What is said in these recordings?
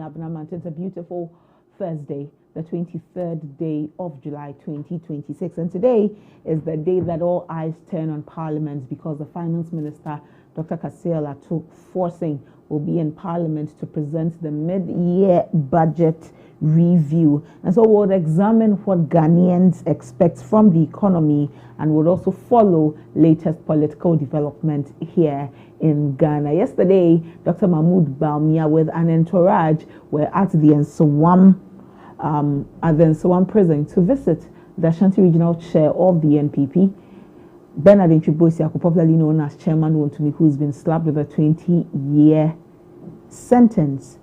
ABENA MANTE. It's a beautiful Thursday, the 23rd day of July 2026. And today is the day that all eyes turn on Parliament because the Finance Minister, Dr. Kasiel Ato Forcing, will be in Parliament to present the mid-year budget review. And so we'll examine what Ghanaians expect from the economy and would also follow latest political development here in Ghana. Yesterday, Dr. Bawumia with an entourage were at the Nsawam prison to visit the Ashanti Regional Chair of the NPP, Bernard Nchibosi, popularly known as Chairman Wontumi, who's been slapped with a 20-year sentence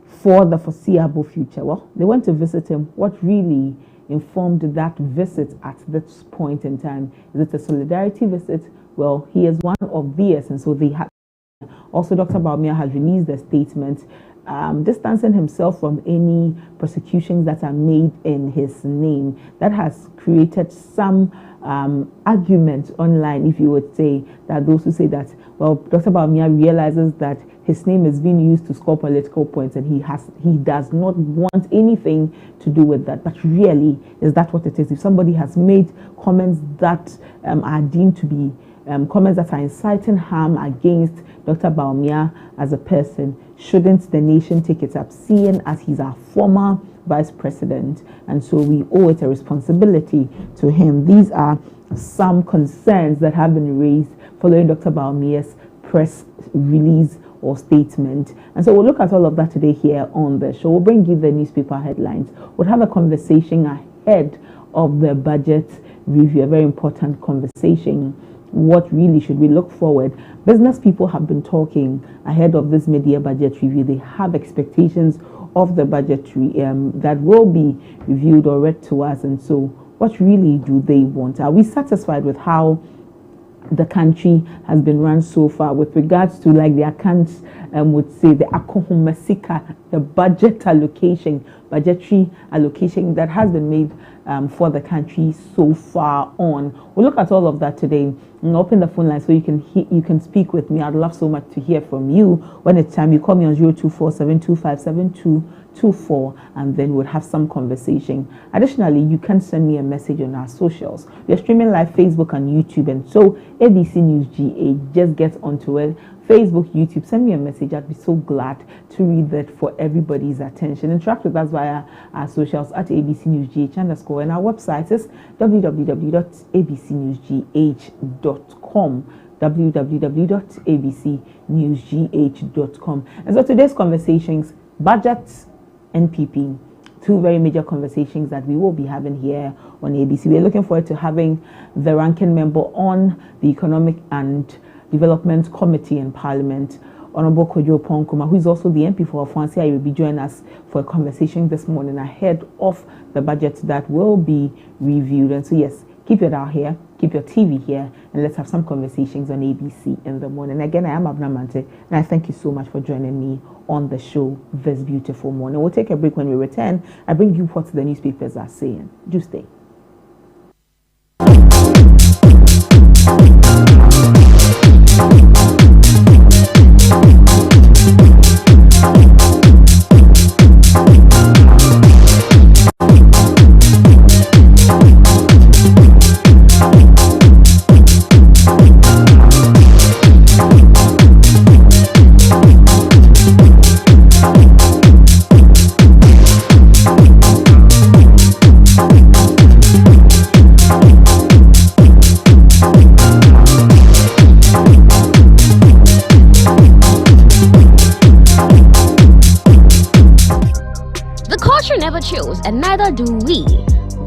for the foreseeable future. Well, they went to visit him. What really informed that visit at this point in time? Is it a solidarity visit? Well, he is one of theirs, and so they had. Also, Dr. Bawumia has released a statement distancing himself from any prosecutions that are made in his name. That has created some argument online, if you would say, that those who say that, well, Dr. Bawumia realizes that his name is being used to score political points and he does not want anything to do with that. But really, is that what it is? If somebody has made comments that are deemed to be comments that are inciting harm against Dr. Bawumia as a person, shouldn't the nation take it up, seeing as he's our former vice president, and so we owe it a responsibility to him? These are some concerns that have been raised following Dr. Bawumia's press release or statement. And so we'll look at all of that today here on the show. We'll bring you the newspaper headlines. We'll have a conversation ahead of the budget review, a very important conversation. What really should we look forward? Business people have been talking ahead of this mid-year budget review. They have expectations of the budget that will be reviewed or read to us. And so what really do they want? Are we satisfied with how the country has been run so far with regards to, like the accounts would say, the akohumasika, the budgetary allocation that has been made for the country so far on? We'll look at all of that today and open the phone line so you can speak with me. I'd love so much to hear from you. When it's time, you call me on 024-725-7224 and then we'll have some conversation. Additionally, you can send me a message on our socials. We're streaming live Facebook and YouTube, and so ABC News GA, just get onto it. Facebook, YouTube, send me a message. I'd be so glad to read that for everybody's attention. Interact with us via our socials at ABC News GH _ and our website is www.abcnewsgh.com www.abcnewsgh.com. And so today's conversations, budgets, NPP, two very major conversations that we will be having here on ABC. We're looking forward to having the ranking member on the Economic and Development Committee in Parliament, Honorable Kojo Ponkuma, who is also the MP for Afansia. Will be joining us for a conversation this morning ahead of the budget that will be reviewed. And so yes, keep your dial here, keep your TV here, and let's have some conversations on ABC in the morning. Again, I am ABENA Mante, and I thank you so much for joining me on the show this beautiful morning. We'll take a break. When we return, I bring you what the newspapers are saying. Do stay. And neither do we.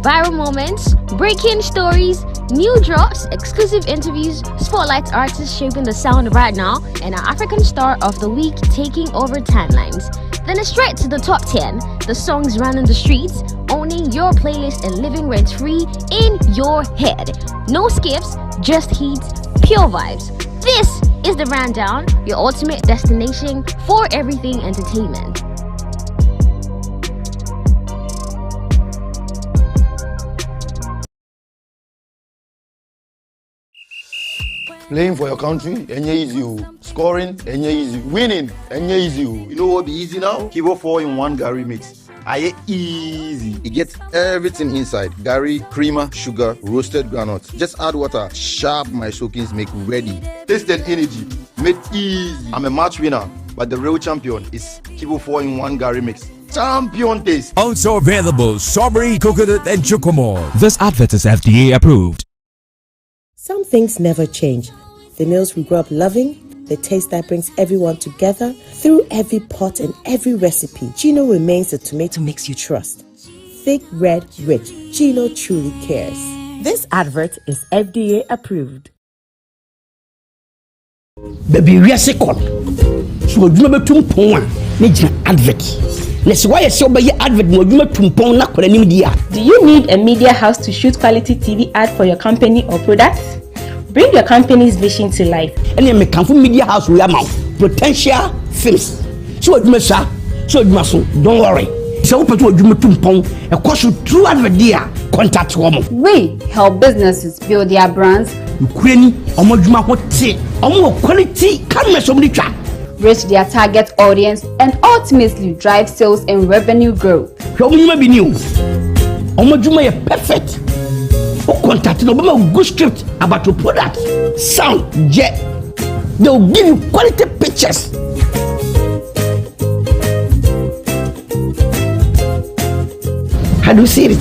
Viral moments, breaking stories, new drops, exclusive interviews, spotlight artists shaping the sound right now, and our African star of the week taking over timelines. Then it's straight to the top 10, the songs running the streets, owning your playlist and living rent-free in your head. No skips, just hits, pure vibes. This is the Rundown, your ultimate destination for everything entertainment. Playing for your country, and easy. Scoring, easy. Winning, easy. You know what be easy now? Kivo 4-in-1 Gary mix. Aye easy. It gets everything inside. Gary, creamer, sugar, roasted groundnuts. Just add water. Sharp my soakings make ready. Taste and energy. Made easy. I'm a match winner, but the real champion is Kivo 4-in-1 Gary mix. Champion taste. Also available strawberry, coconut, and chocomore. This advert is FDA approved. Some things never change. The meals we grew up loving, the taste that brings everyone together. Through every pot and every recipe, Gino remains the tomato mix you trust. Thick, red, rich. Gino truly cares. This advert is FDA approved. Baby, we are second. So you may tum pon need an advert. Let's why you so by advert mo you may tum pon na kwala nim dia. Do you need a media house to shoot quality TV ad for your company or products? Bring your company's vision to life. And you make come media house we am potential films. So you may say so you must don't worry. So you may tum pon e cost you through advert dia contact woman. We help businesses build their brands. Ukraine omoduma hote omo quality camera so many twa. Reach their target audience and ultimately drive sales and revenue growth. So you may be new. Omoduma is perfect. Contact no good script about your product, sound, jet. They will give you quality pictures. How do you see it?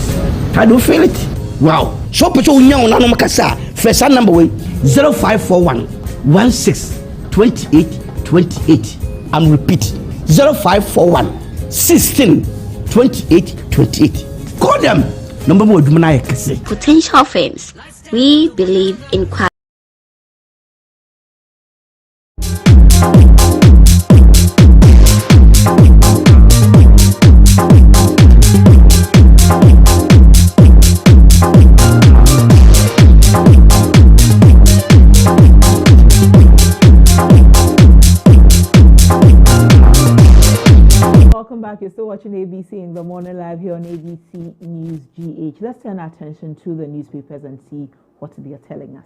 How do you feel it? Wow. So put your young on Makasa. First number way 0541 16 28 28. I'm repeating 0541 16 28 28. Call them. Number one, Potential Films. We believe in quality. Welcome back. You're still watching ABC in the morning live here on ABC News GH. Let's turn our attention to the newspapers and see what they are telling us.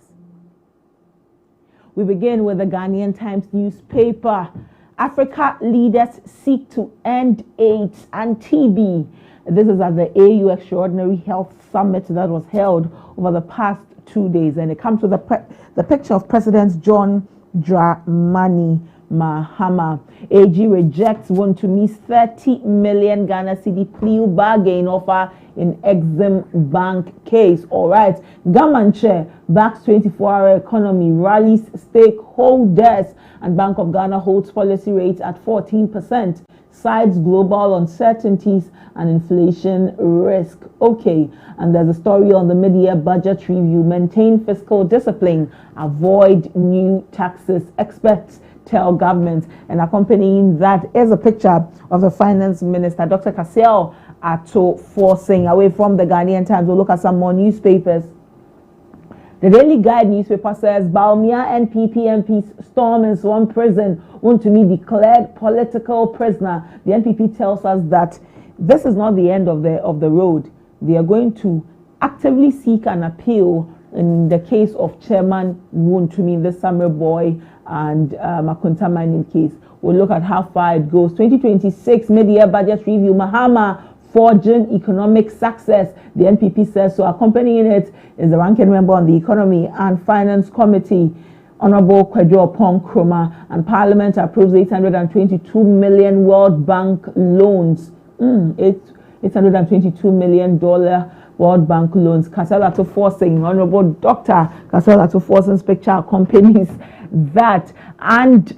We begin with the Ghanaian Times newspaper. Africa leaders seek to end AIDS and TB. This is at the AU Extraordinary Health Summit that was held over the past 2 days, and it comes with the picture of President John Dramani Mahama. AG rejects Wontumi's 30 million Ghana cedi plea bargain offer in Exim Bank case. All right. Government chair backs 24-hour economy, rallies stakeholders, and Bank of Ghana holds policy rates at 14%. Cites global uncertainties and inflation risk. Okay, and there's a story on the mid-year budget review. Maintain fiscal discipline, avoid new taxes. Experts tell government, and accompanying that is a picture of the finance minister, Dr. Kasiel Ato, forcing away from the Ghanaian Times. We'll look at some more newspapers. The Daily Guide newspaper says Bawumia NPP MPs storm in Swan prison. Wontumi declared political prisoner. The NPP tells us that this is not the end of the road. They are going to actively seek an appeal in the case of Chairman Wontumi, the summer boy, and Makunta mining case. We'll look at how far it goes. 2026 mid-year budget review. Mahama forging economic success. The NPP says so. Accompanying it is the ranking member on the Economy and Finance Committee, Honorable Kwadwo Ponkroma, and Parliament approves 822 million World Bank loans. $822 million World Bank loans. Kasiel Ato forcing, Honorable Dr. Kasiel Ato forcing's picture accompanies that, and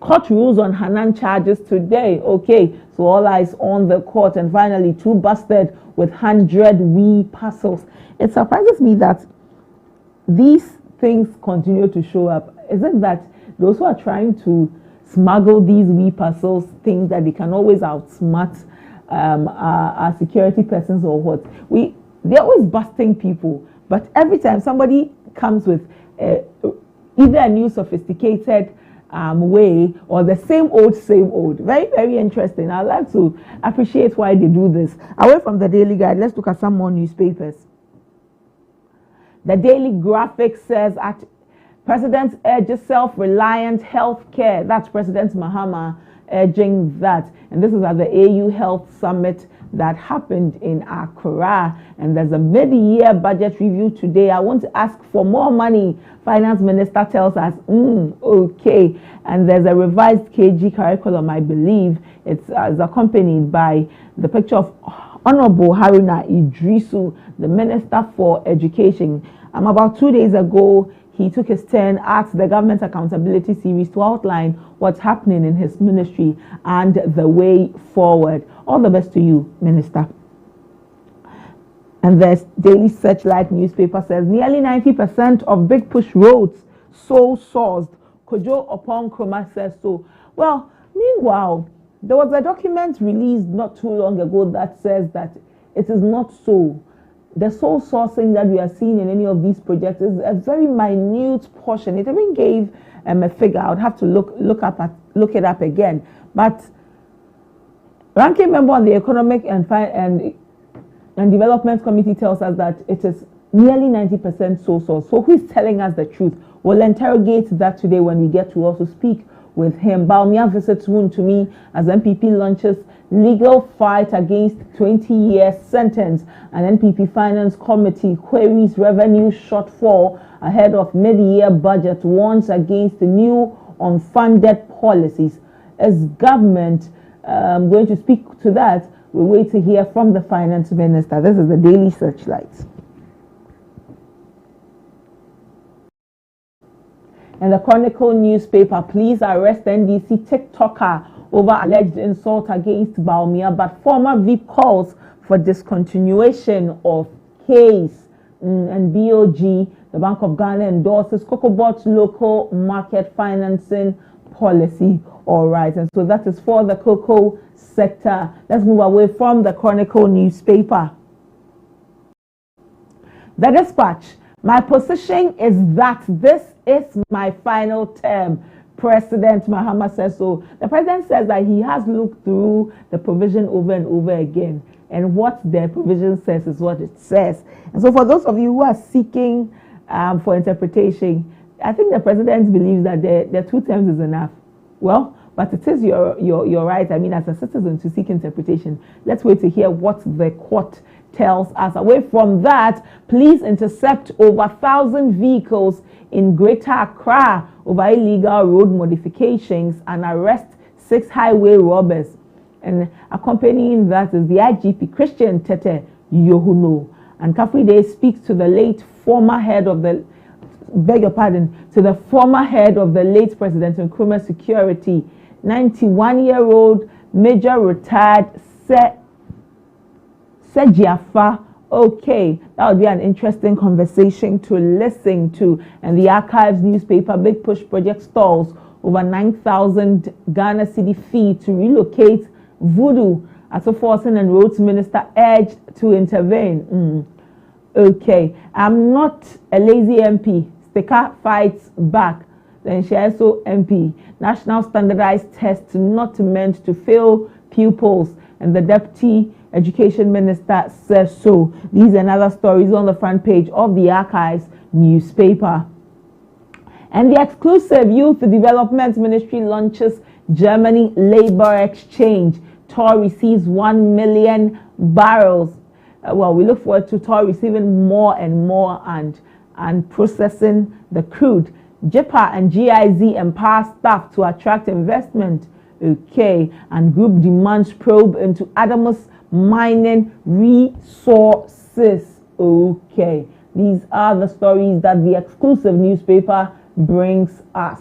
court rules on Hanan charges today. Okay, so all eyes on the court. And finally, 2 busted with 100 wee parcels. It surprises me that these things continue to show up. Is it that those who are trying to smuggle these wee parcels think that they can always outsmart our security persons or what? They're always busting people, but every time somebody comes with either a new sophisticated way or the same old. Very, very interesting. I'd like to appreciate why they do this. Away from the Daily Guide, let's look at some more newspapers. The Daily Graphic says at President urges self-reliant healthcare. That's President Mahama urging that. And this is at the AU Health Summit that happened in Accra. And there's a mid-year budget review today. I want to ask for more money. Finance Minister tells us, okay. And there's a revised KG curriculum, I believe. It's accompanied by the picture of Honorable Haruna Idrisu, the Minister for Education. About 2 days ago, he took his turn at the Government Accountability Series to outline what's happening in his ministry and the way forward. All the best to you, Minister. And the Daily Searchlight newspaper says nearly 90% of Big Push roads sole sourced. Kojo Opon Kroma says so. Well, meanwhile, there was a document released not too long ago that says that it is not so. The sole sourcing that we are seeing in any of these projects is a very minute portion. It even gave a figure. I would have to look it up again. But ranking member on the Economic and Development Committee tells us that it is nearly 90% sole source. So who is telling us the truth? We'll interrogate that today when we get to also speak with him. Bawumia visits Wontumi as MPP launches legal fight against 20-year sentence. An NPP Finance Committee queries revenue shortfall ahead of mid-year budget, warns against the new unfunded policies. Is government going to speak to that? We wait to hear from the Finance Minister. This is the Daily Searchlight. And the Chronicle newspaper, please arrest NDC TikToker over alleged insult against Bawumia, but former VIP calls for discontinuation of case. And BOG, the Bank of Ghana, endorses COCOBOT's local market financing policy. All right, and so that is for the cocoa sector. Let's move away from the Chronicle newspaper. The Dispatch. My position is that this is my final term. President Mahama says so. The president says that he has looked through the provision over and over again. And what the provision says is what it says. And so for those of you who are seeking for interpretation, I think the president believes that the 2 terms is enough. Well, but it is your right, I mean, as a citizen, to seek interpretation. Let's wait to hear what the court tells us. Away from that, police intercept over 1,000 vehicles in Greater Accra over illegal road modifications and arrest 6 highway robbers. And accompanying that is the IGP Christian Tete Yohuno. And Kafride speaks to the late former head of the to the former head of the late President Nkrumah Security, 91-year-old Major Retired Sejiafa. Okay, that would be an interesting conversation to listen to. And the Archives newspaper, Big Push Project stalls over 9,000 Ghana cedi fee to relocate Voodoo. Atofforson and Roads Minister urged to intervene. Okay, I'm not a lazy MP. Sticker fights back. Then she also MP. National standardized test not meant to fail pupils. And the Deputy Education Minister says so. These and other stories on the front page of the Archives newspaper. And the exclusive Youth Development Ministry launches Germany Labor Exchange. TOR receives 1 million barrels. Well, we look forward to TOR receiving more and more and processing the crude. JIPA and GIZ empower staff to attract investment. Okay, and group demands probe into Adamus mining resources. Okay, these are the stories that the exclusive newspaper brings us.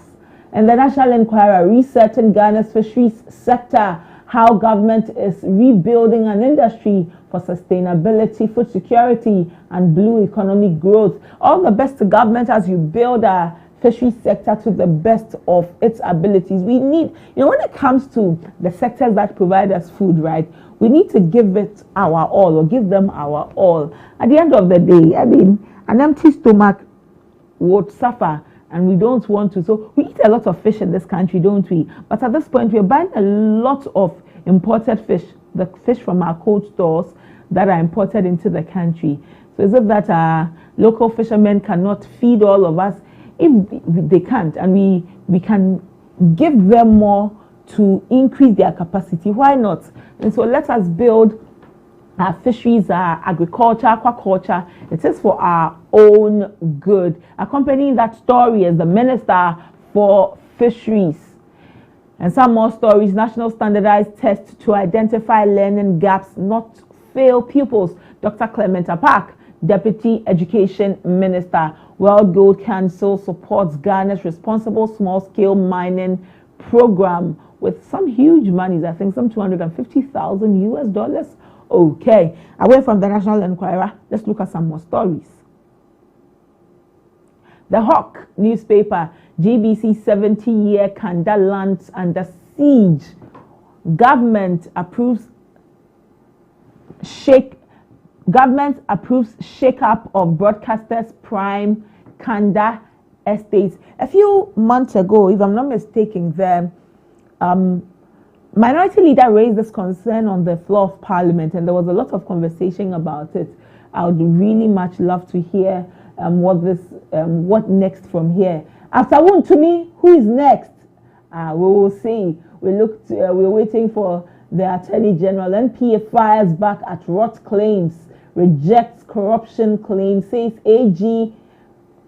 And the National Enquirer, resetting Ghana's fisheries sector, how government is rebuilding an industry for sustainability, food security, and blue economic growth. All the best to government as you build a fisheries sector to the best of its abilities. We need, when it comes to the sectors that provide us food, right, we need to give it our all, or give them our all. At the end of the day, I mean, an empty stomach would suffer, and we don't want to. So we eat a lot of fish in this country, don't we? But at this point, we're buying a lot of imported fish, the fish from our cold stores that are imported into the country. So is it that local fishermen cannot feed all of us? if they can't, and we can give them more to increase their capacity, why not? And so let us build our fisheries, our agriculture, aquaculture. It is for our own good. Accompanying that story is the Minister for Fisheries. And some more stories. National standardized test to identify learning gaps, not fail pupils. Dr. Clement Apak, Deputy Education Minister. World Gold Council supports Ghana's responsible small-scale mining program with some huge monies. I think some $250,000 US. Okay, away from the National Enquirer, let's look at some more stories. The Hawk newspaper, GBC 70-year Kanda lands under siege. Government approves shake-up of broadcasters' prime Kanda estates. A few months ago, if I'm not mistaken, the minority leader raised this concern on the floor of Parliament, and there was a lot of conversation about it. I would really much love to hear what next from here. After Wontumi, who is next? We will see. We're waiting for the Attorney General. NPA fires back at rot claims, rejects corruption claims, says AG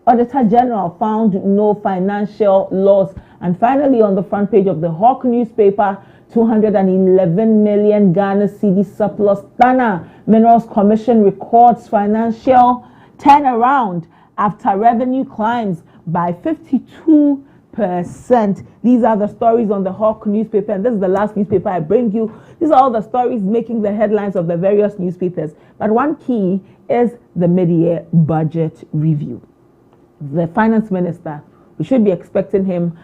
Auditor General found no financial loss. And finally, on the front page of the Hawk newspaper, 211 million Ghana cedi surplus. Ghana Minerals Commission records financial turnaround after revenue climbs by 52%. These are the stories on the Hawk newspaper, and this is the last newspaper I bring you. These are all the stories making the headlines of the various newspapers. But one key is the mid-year budget review. The finance minister, we should be expecting him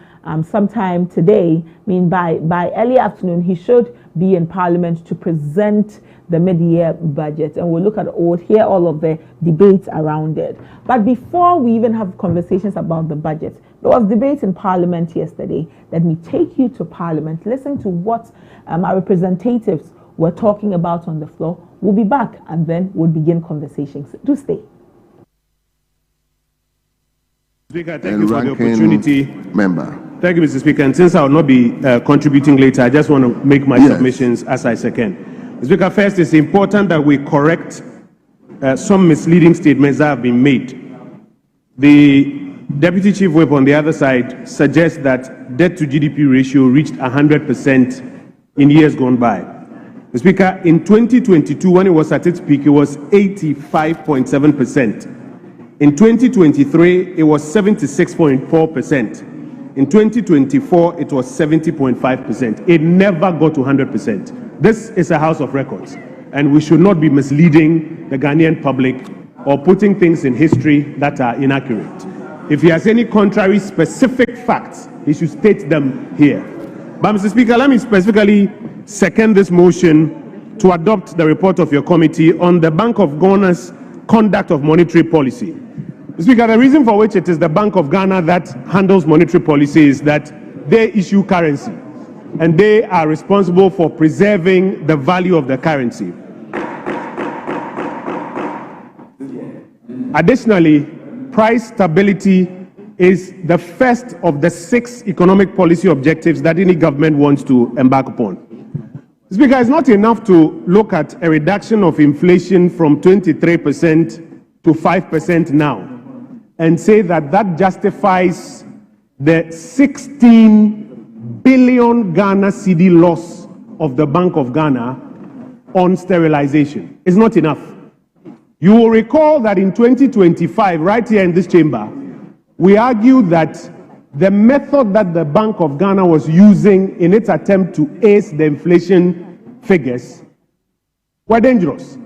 sometime today. I mean, by early afternoon, he should be in Parliament to present the mid-year budget, and we'll hear all of the debates around it. But before we even have conversations about the budget, there was debate in Parliament yesterday. Let me take you to Parliament, listen to what our representatives were talking about on the floor. We'll be back, and then we'll begin conversations. Do stay. Speaker, thank you for the opportunity. Member. Thank you, Mr. Speaker. And since I will not be contributing later, I just want to make my submissions as I second. Mr. Speaker, first, it's important that we correct some misleading statements that have been made. The Deputy Chief Whip on the other side suggests that debt to GDP ratio reached 100% in years gone by. Mr. Speaker, in 2022, when it was at its peak, it was 85.7%. In 2023, it was 76.4%. In 2024, it was 70.5%. It never got to 100%. This is a house of records, and we should not be misleading the Ghanaian public or putting things in history that are inaccurate. If he has any contrary specific facts, he should state them here. But Mr. Speaker, let me specifically second this motion to adopt the report of your committee on the Bank of Ghana's conduct of monetary policy. Mr. Speaker, the reason for which it is the Bank of Ghana that handles monetary policy is that they issue currency, and they are responsible for preserving the value of the currency. Additionally, price stability is the first of the 6 economic policy objectives that any government wants to embark upon. Speaker, it's not enough to look at a reduction of inflation from 23% to 5% now and say that that justifies the 16 billion Ghana cedi loss of the Bank of Ghana on sterilization. It's not enough. You will recall that in 2025, right here in this chamber, we argued that the method that the Bank of Ghana was using in its attempt to ace the inflation figures were dangerous.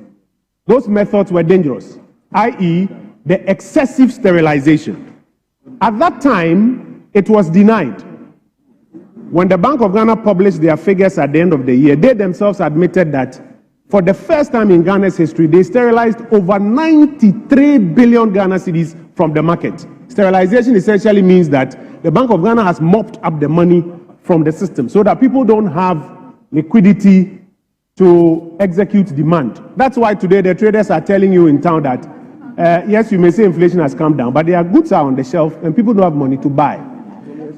Those methods were dangerous, i.e., the excessive sterilization. At that time, it was denied. When the Bank of Ghana published their figures at the end of the year, they themselves admitted that for the first time in Ghana's history, they sterilized over 93 billion Ghana cedis from the market. Sterilization essentially means that the Bank of Ghana has mopped up the money from the system so that people don't have liquidity to execute demand. That's why today the traders are telling you in town that yes, you may say inflation has come down, but their goods are on the shelf and people don't have money to buy.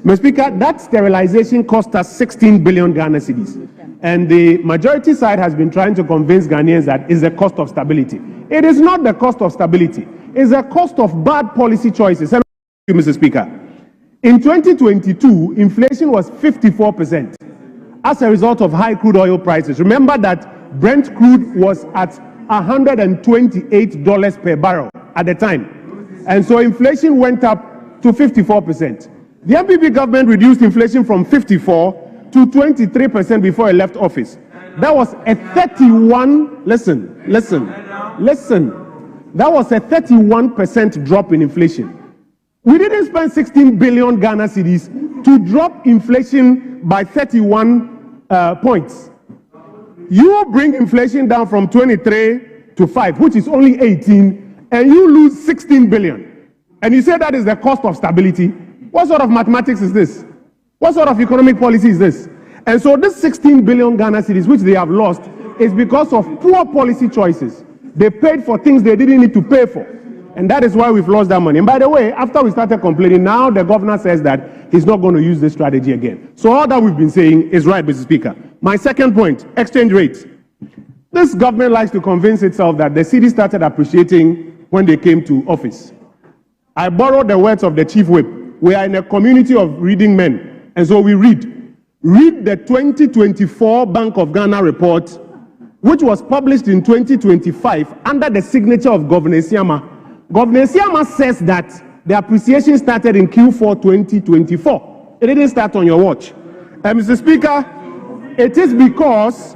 Mr. Speaker, that sterilization cost us 16 billion Ghana cedis. And the majority side has been trying to convince Ghanaians that it's the cost of stability. It is not the cost of stability. It's the cost of bad policy choices. And thank you, Mr. Speaker. In 2022, inflation was 54% as a result of high crude oil prices. Remember that Brent crude was at $128 per barrel at the time. And so inflation went up to 54%. The MPP government reduced inflation from 54 to 23% before it left office. That was a 31, listen. That was a 31% drop in inflation. We didn't spend 16 billion Ghana cedis to drop inflation by 31 points. You bring inflation down from 23 to 5, which is only 18, and you lose 16 billion. And you say that is the cost of stability. What sort of mathematics is this? What sort of economic policy is this? And so this 16 billion Ghana cedis, which they have lost, is because of poor policy choices. They paid for things they didn't need to pay for. And that is why we've lost that money. And by the way, after we started complaining, now the governor says that he's not going to use this strategy again. So all that we've been saying is right, Mr. Speaker. My second point, exchange rates. This government likes to convince itself that the cedi started appreciating when they came to office. I borrowed the words of the chief whip. We are in a community of reading men. And so we read. Read the 2024 Bank of Ghana report, which was published in 2025 under the signature of Governor Siama. Governor Siama says that the appreciation started in Q4 2024. It didn't start on your watch. Mr. Speaker, it is because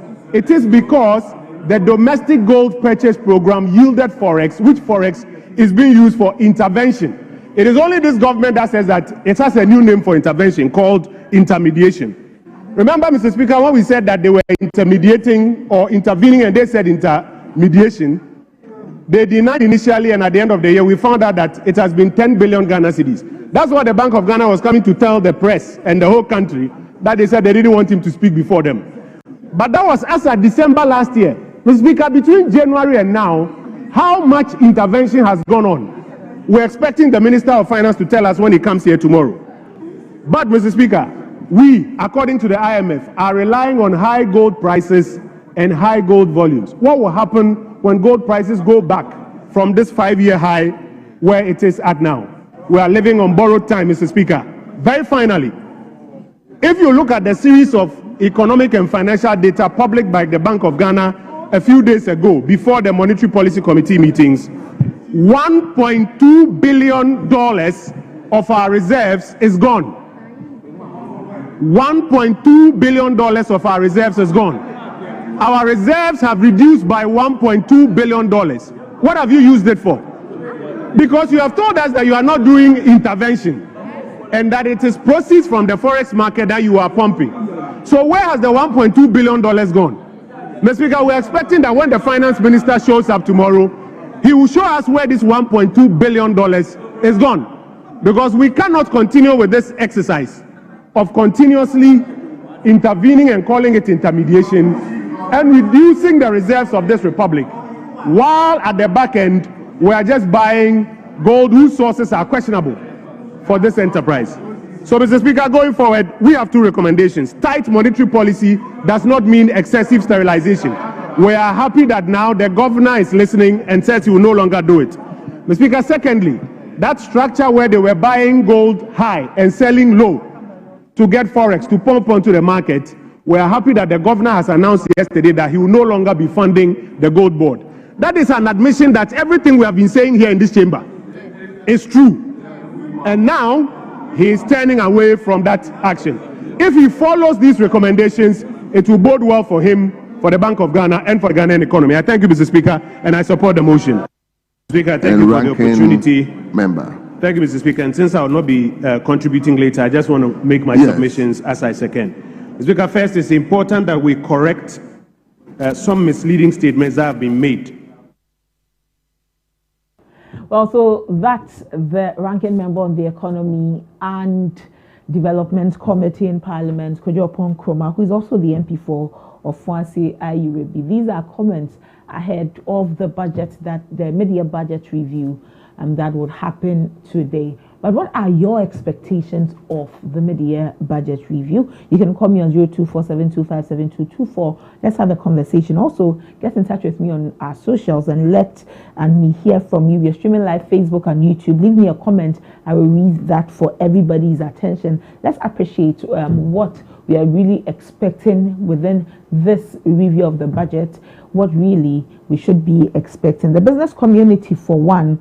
the domestic gold purchase program yielded forex, which forex is being used for intervention. It is only this government that says that it has a new name for intervention called intermediation. Remember, Mr. Speaker, when we said that they were intermediating or intervening and they said intermediation, they denied initially, and at the end of the year, we found out that it has been 10 billion Ghana cedis. That's what the Bank of Ghana was coming to tell the press and the whole country, that they said they didn't want him to speak before them. But that was as of December last year. Mr. Speaker, between January and now, how much intervention has gone on? We're expecting the Minister of Finance to tell us when he comes here tomorrow. But, Mr. Speaker, we, according to the IMF, are relying on high gold prices and high gold volumes. What will happen when gold prices go back from this 5-year high where it is at now? We are living on borrowed time, Mr. Speaker. Very finally, if you look at the series of economic and financial data published by the Bank of Ghana a few days ago, before the Monetary Policy Committee meetings, $1.2 billion of our reserves is gone. $1.2 billion of our reserves is gone. Our reserves have reduced by $1.2 billion. What have you used it for? Because you have told us that you are not doing intervention and that it is proceeds from the forex market that you are pumping. So where has the $1.2 billion gone? Mr. Speaker, we're expecting that when the finance minister shows up tomorrow, he will show us where this $1.2 billion is gone. Because we cannot continue with this exercise of continuously intervening and calling it intermediation and reducing the reserves of this republic, while at the back end, we are just buying gold whose sources are questionable for this enterprise. So, Mr. Speaker, going forward, we have two recommendations. Tight monetary policy does not mean excessive sterilization. We are happy that now the governor is listening and says he will no longer do it. Mr. Speaker, secondly, that structure where they were buying gold high and selling low to get forex to pump onto the market, we are happy that the governor has announced yesterday that he will no longer be funding the gold board. That is an admission that everything we have been saying here in this chamber is true. And now he is turning away from that action. If he follows these recommendations, it will bode well for him, for the Bank of Ghana, and for the Ghanaian economy. I thank you, Mr. Speaker, and I support the motion. Speaker, thank you for the opportunity. Member. Thank you, Mr. Speaker. And since I will not be contributing later, I just want to make my submissions as I second. Mr. Speaker, first, it's important that we correct some misleading statements that have been made. Well, so that's the ranking member on the Economy and Development Committee in Parliament, Kojo Kroma, who is also the MP for Ofuasi Ayurebi. These are comments ahead of the budget, that the mid-year budget review that would happen today. But what are your expectations of the mid-year budget review? You can call me on 0247257224. Let's have a conversation. Also, get in touch with me on our socials and let me hear from you. We're streaming live Facebook and YouTube. Leave me a comment. I will read that for everybody's attention. Let's appreciate what we are really expecting within this review of the budget, what really we should be expecting. The business community, for one,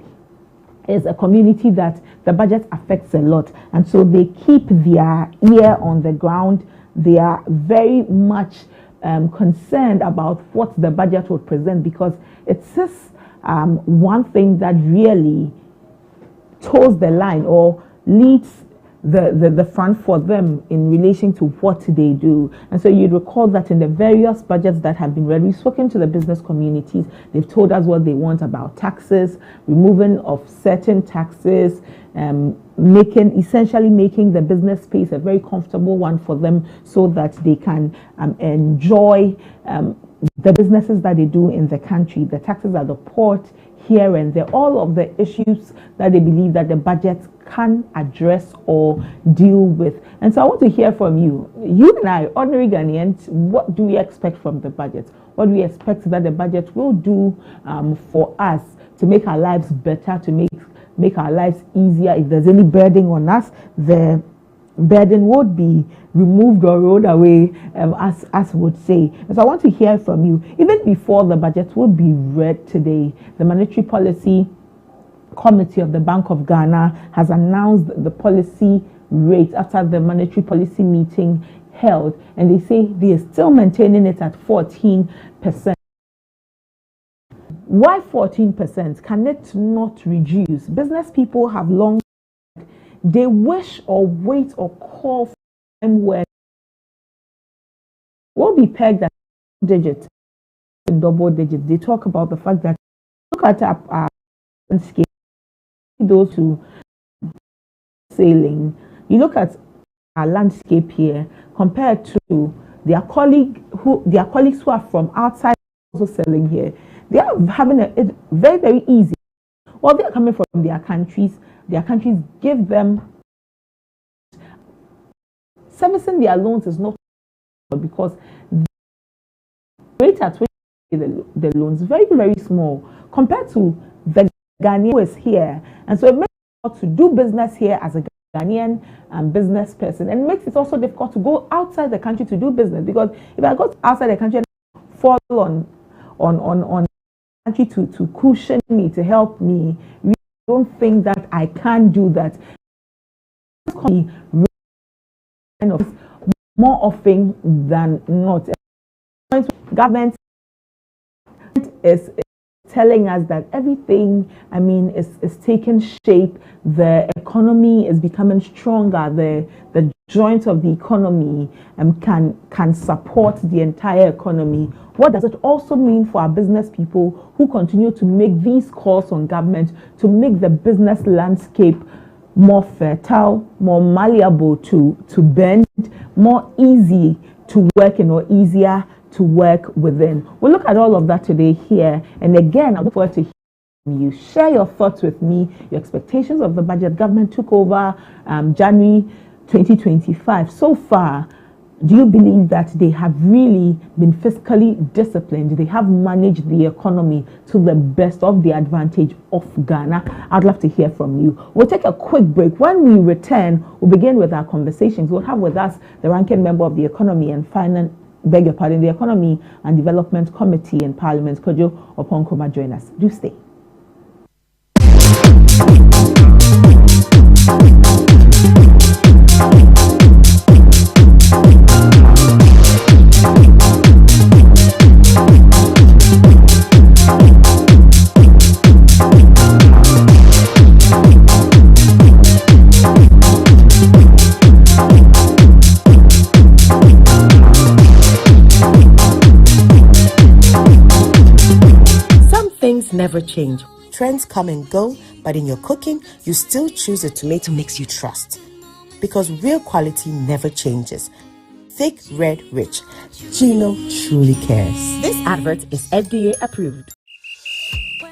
is a community that the budget affects a lot, and so they keep their ear on the ground. They are very much concerned about what the budget would present, because it's just one thing that really toes the line or leads the front for them in relation to what they do. And so you'd recall that in the various budgets that have been read, we've spoken to the business communities. They've told us what they want about taxes, removing of certain taxes, essentially making the business space a very comfortable one for them, so that they can enjoy the businesses that they do in the country, the taxes at the port, here and there, all of the issues that they believe that the budget can address or deal with. And so I want to hear from you. You and I, ordinary Ghanaians, what do we expect from the budget? What do we expect that the budget will do for us to make our lives better, to make our lives easier? If there's any burden on us, the burden would be removed or rolled away, as would say. And so I want to hear from you. Even before the budget will be read today, the Monetary Policy Committee of the Bank of Ghana has announced the policy rate after the monetary policy meeting held, and they say they are still maintaining it at 14%. Why 14%? Can it not reduce? Business people have long, they wish or wait or call for time when will be pegged at digits, in double digits. They talk about the fact that, look at our landscape, those who sailing, you look at our landscape here compared to their colleagues who are from outside also selling here. They are having it very, very easy. Well, they are coming from their countries give them, servicing their loans is not, because the rate at which the loans very, very small compared to the Ghanaian who is here. And so it makes it difficult to do business here as a Ghanaian business person, and makes it also difficult to go outside the country to do business, because if I go outside the country and fall on country to cushion me, to help me, we don't think that I can do that. More often than not, government is telling us that everything, is taking shape. The economy is becoming stronger. The joints of the economy can support the entire economy. What does it also mean for our business people who continue to make these calls on government to make the business landscape more fertile, more malleable to bend, more easy to work in, or easier to work within? We'll look at all of that today here. And again, I look forward to hearing from you. Share your thoughts with me, your expectations of the budget. Government took over January 2025. So far, do you believe that they have really been fiscally disciplined? They have managed the economy to the best of the advantage of Ghana? I'd love to hear from you. We'll take a quick break. When we return, we'll begin with our conversations. We'll have with us the ranking member of the Economy and Finance, the Economy and Development Committee in Parliament, Kojo Oponkoma. Join us. Do stay. Things never change. Trends come and go, but in your cooking, you still choose a tomato mix you trust. Because real quality never changes. thick, red, rich. Gino truly cares. This advert is FDA approved.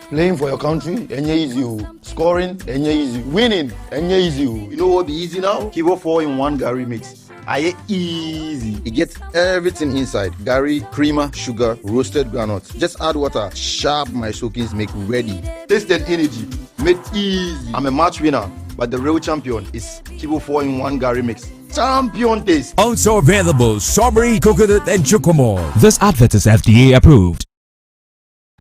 Playing for your country, enye easy. Scoring, enye easy. Winning, enye easy. You know what be easy now? Kibo 4-in-1 Gary mix. Aye easy. It gets everything inside. Gary, creamer, sugar, roasted groundnuts. Just add water. Sharp my soakings make ready. Taste and energy. Made easy. I'm a match winner, but the real champion is Kibo 4-in-1 Gary mix. Champion taste. Also available strawberry, coconut, and chocomore. This advert is FDA approved.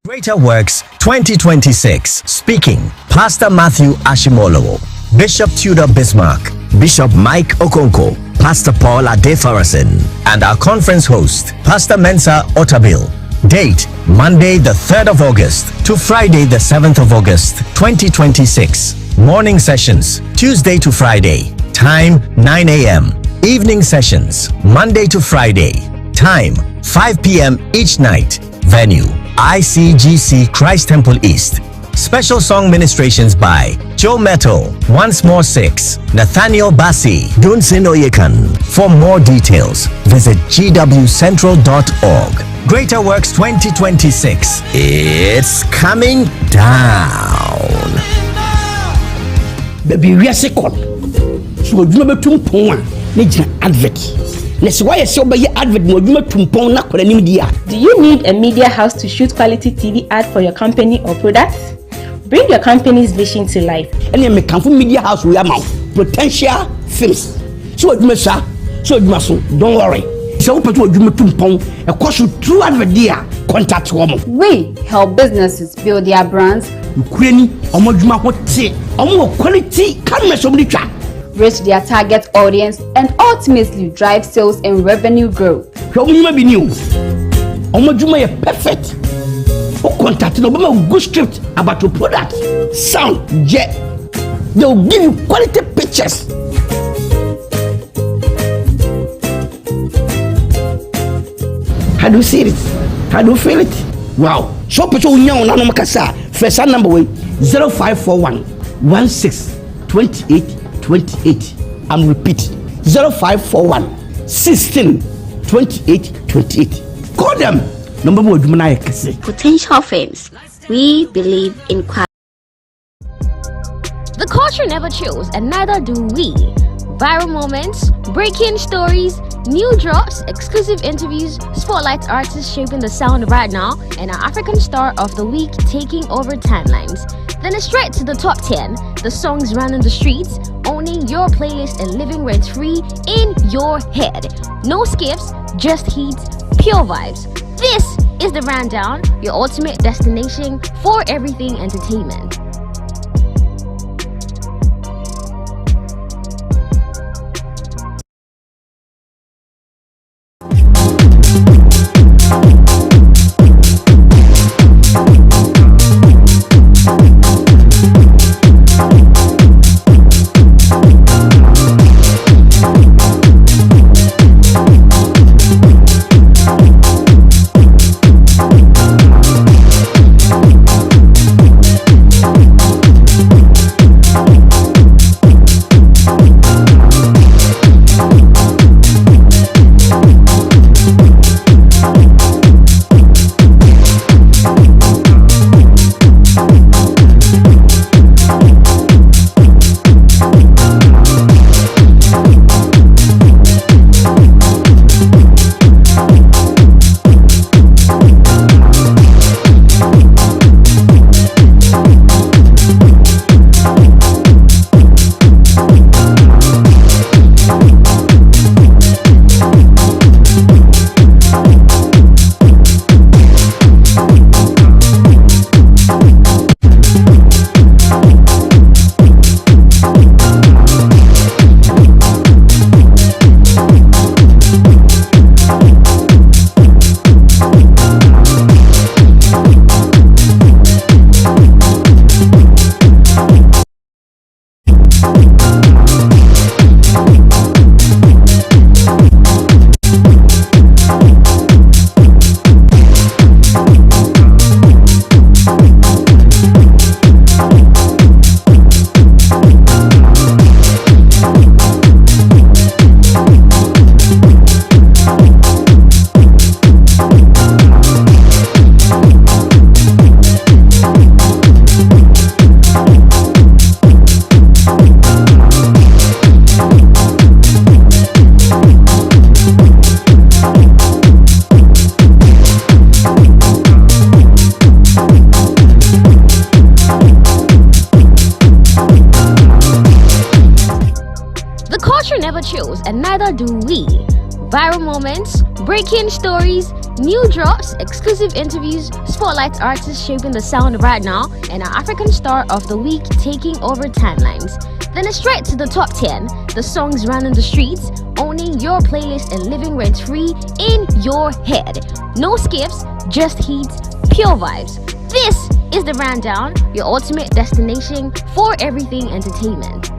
Greater Works 2026. Speaking, Pastor Matthew Ashimolowo, Bishop Tudor Bismarck, Bishop Mike Okonko, Pastor Paul Adefarasin, and our conference host, Pastor Mensa Otabil. Date, Monday the 3rd of August to Friday the 7th of August 2026. Morning sessions, Tuesday to Friday. Time, 9 a.m. Evening sessions, Monday to Friday. Time, 5 p.m. each night. Venue, ICGC Christ Temple East. Special song ministrations by Joe Metal, Once More 6, Nathaniel Bassi, Dunsin Oyekan. For more details, visit gwcentral.org. Greater Works 2026. It's coming down. Baby, we are second. So you remember to pon na advert. Let's why so by advert no you to pon na kwara nim dia. Do you need a media house to shoot quality TV ad for your company or products? Bring your company's vision to life. And you make media house we am potential films. So you must so you must don't worry. So what you to pon e cost you through advert dia contact them. We help businesses build their brands. Ukraine omodwuma hote omo quality can me so many twa. Reach their target audience and ultimately drive sales and revenue growth. Omodwuma be new. Omodwuma is perfect. O contact no be good script about your product. Sound jet. They will give you quality pictures. How do you see it? How do you feel it? Wow. So put your young on Makasa. First number way 0541 16 28 28. I'm repeating 0541 16 28 28. Call them. Number one, Potential Films. We believe in quality. The culture never chills, and neither do we. Viral moments, breaking stories, new drops, exclusive interviews, spotlight artists shaping the sound right now, and our African Star of the Week taking over timelines. Then it's straight to the top 10, the songs running the streets, owning your playlist and living rent-free in your head. No skips, just heat, pure vibes. This is the Rundown, your ultimate destination for everything entertainment. neither do we. Viral moments, breaking stories, new drops, exclusive interviews, spotlight artists shaping the sound right now, and our African Star of the Week taking over timelines. Then it's straight to the top 10, the songs running the streets, owning your playlist and living rent-free in your head. No skips, just heats, pure vibes. This is the Rundown, your ultimate destination for everything entertainment.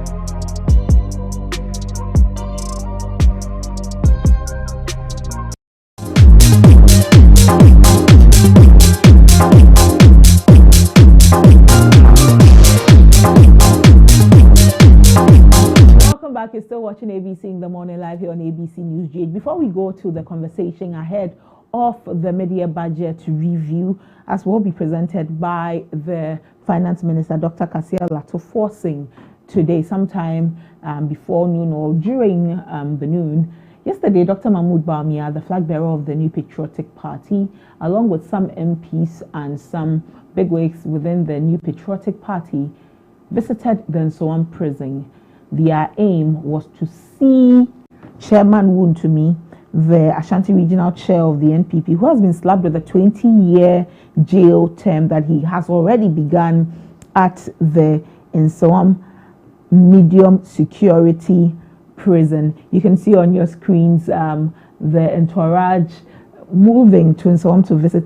Back, you're still watching ABC in the morning live here on ABC News GH. Before we go to the conversation ahead of the media budget review, as will be presented by the Finance Minister, Dr. Kasia Lato-Forsing, today, sometime before noon or during the noon. Yesterday, Dr. Mahmoud Bawumia, the flag bearer of the New Patriotic Party, along with some MPs and some bigwigs within the New Patriotic Party, visited the Nsawam prison. Their aim was to see Chairman Wontumi, the Ashanti Regional Chair of the NPP, who has been slapped with a 20-year jail term that he has already begun at the Nsawam medium security prison. You can see on your screens the entourage moving to Nsawam to visit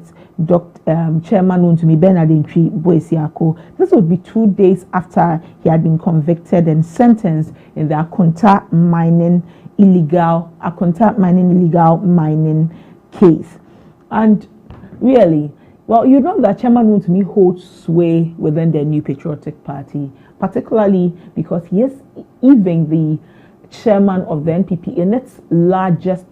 Chairman Wontumi Bernardintri Boesiako. This would be 2 days after he had been convicted and sentenced in the Akonta mining illegal mining case. And really, well, you know that Chairman Wontumi holds sway within the New Patriotic Party, particularly because he is even the chairman of the NPP in its largest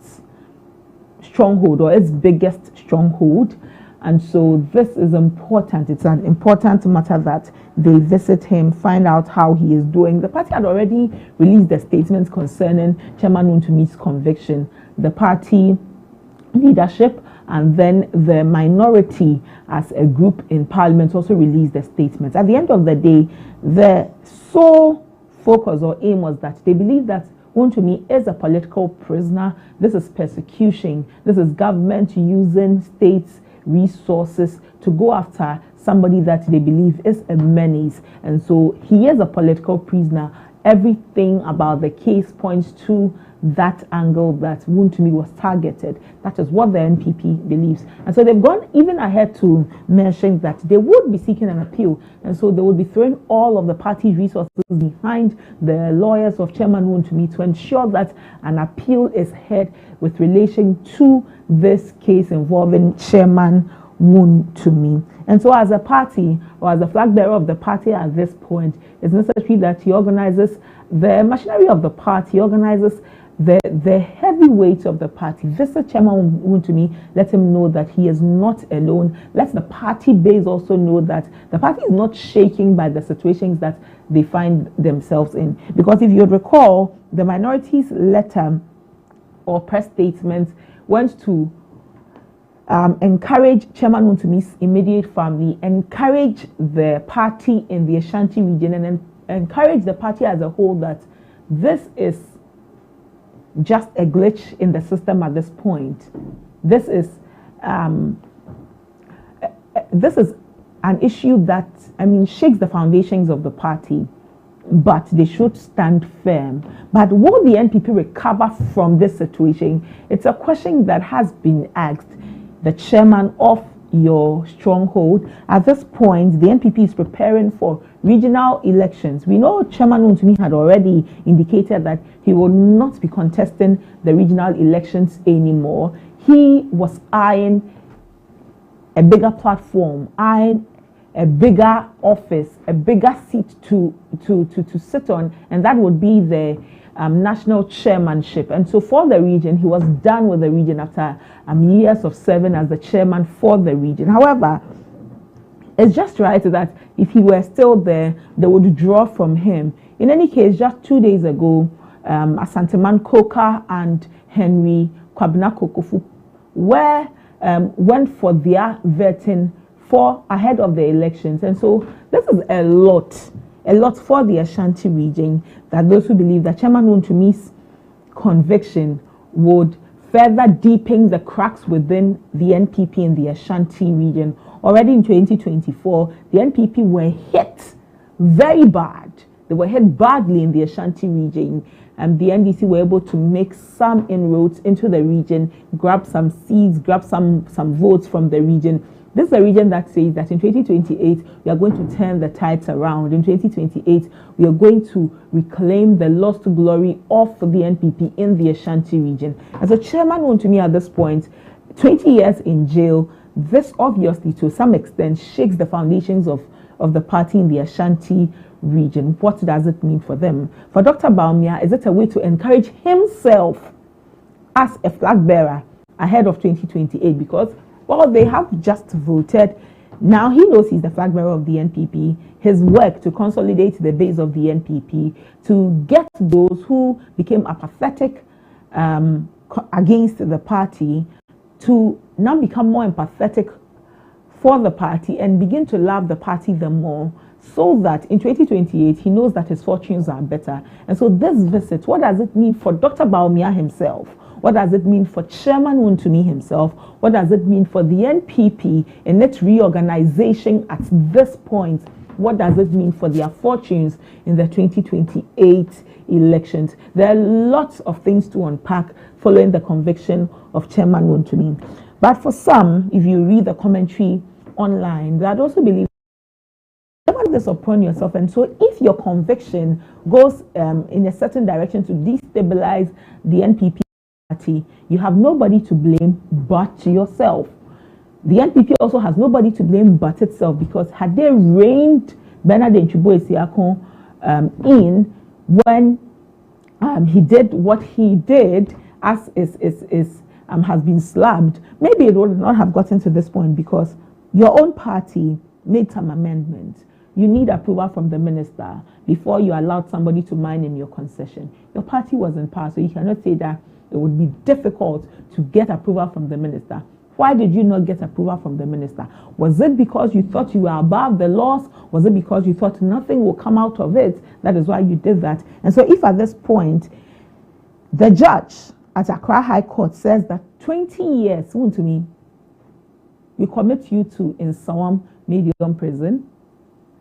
stronghold or its biggest stronghold. And so this is important. It's an important matter that they visit him, find out how he is doing. The party had already released a statement concerning Chairman Wontumi's conviction. The party leadership and then the minority as a group in parliament also released a statement. At the end of the day, the sole focus or aim was that they believe that Wontumi is a political prisoner. This is persecution. This is government using states' resources to go after somebody that they believe is a menace. And so he is a political prisoner. Everything about the case points to that angle that Wontumi was targeted. That is what the NPP believes. And so they've gone even ahead to mention that they would be seeking an appeal. And so they would be throwing all of the party's resources behind the lawyers of Chairman Wontumi to ensure that an appeal is heard with relation to this case involving Chairman Wontumi. And so as a party, or as the flag bearer of the party at this point, it's necessary that he organizes the machinery of the party, organizes the heavyweight of the party. Visit Chairman Wontumi, let him know that he is not alone. Let the party base also know that the party is not shaking by the situations that they find themselves in. Because if you recall, the minority's letter or press statement went to encourage Chairman Wontumi's immediate family, encourage the party in the Ashanti region, and encourage the party as a whole that this is just a glitch in the system at this point. This is an issue that, shakes the foundations of the party, but they should stand firm. But will the NPP recover from this situation? It's a question that has been asked. The chairman of your stronghold. At this point, the NPP is preparing for regional elections. We know Chairman Wontumi had already indicated that he will not be contesting the regional elections anymore. He was eyeing a bigger platform, eyeing a bigger office, a bigger seat to sit on, and that would be the national chairmanship. And so for the region, he was done with the region after years of serving as the chairman for the region. However, it's just right that if he were still there, they would draw from him. In any case, just 2 days ago, Asanteman Koka and Henry Kwabena Kokofu went for their vetting for ahead of the elections. And so this is a lot for the Ashanti region, that those who believe that Chairman Wontumi's conviction would further deepen the cracks within the NPP in the Ashanti region. Already in 2024, the NPP were hit very bad. They were hit badly in the Ashanti region, and the NDC were able to make some inroads into the region, grab some seats, grab some votes from the region. This is a region that says that in 2028, we are going to turn the tides around. In 2028, we are going to reclaim the lost glory of the NPP in the Ashanti region. As a chairman, Wontumi at this point, 20 years in jail, this obviously to some extent shakes the foundations of the party in the Ashanti region. What does it mean for them? For Dr. Bawumia, is it a way to encourage himself as a flag bearer ahead of 2028? Because well, they have just voted. Now he knows he's the flag bearer of the NPP. His work to consolidate the base of the NPP, to get those who became apathetic against the party to now become more empathetic for the party and begin to love the party the more, so that in 2028 he knows that his fortunes are better. And so this visit, what does it mean for Dr. Bawumia himself? What does it mean for Chairman Wontumi himself? What does it mean for the NPP in its reorganization at this point? What does it mean for their fortunes in the 2028 elections? There are lots of things to unpack following the conviction of Chairman Wontumi. But for some, if you read the commentary online, that also believe this upon yourself. And so if your conviction goes in a certain direction to destabilize the NPP party, you have nobody to blame but yourself. The NPP also has nobody to blame but itself, because had they reined Bernard Ntwiboi in when he did what he did, as has been slabbed, maybe it would not have gotten to this point, because your own party made some amendments. You need approval from the minister before you allowed somebody to mine in your concession. Your party was in power, so you cannot say that it would be difficult to get approval from the minister. Why did you not get approval from the minister? Was it because you thought you were above the laws? Was it because you thought nothing will come out of it? That is why you did that. And so if at this point, the judge at Accra High Court says that 20 years, Wontumi, we commit you to Nsawam Medium Prison,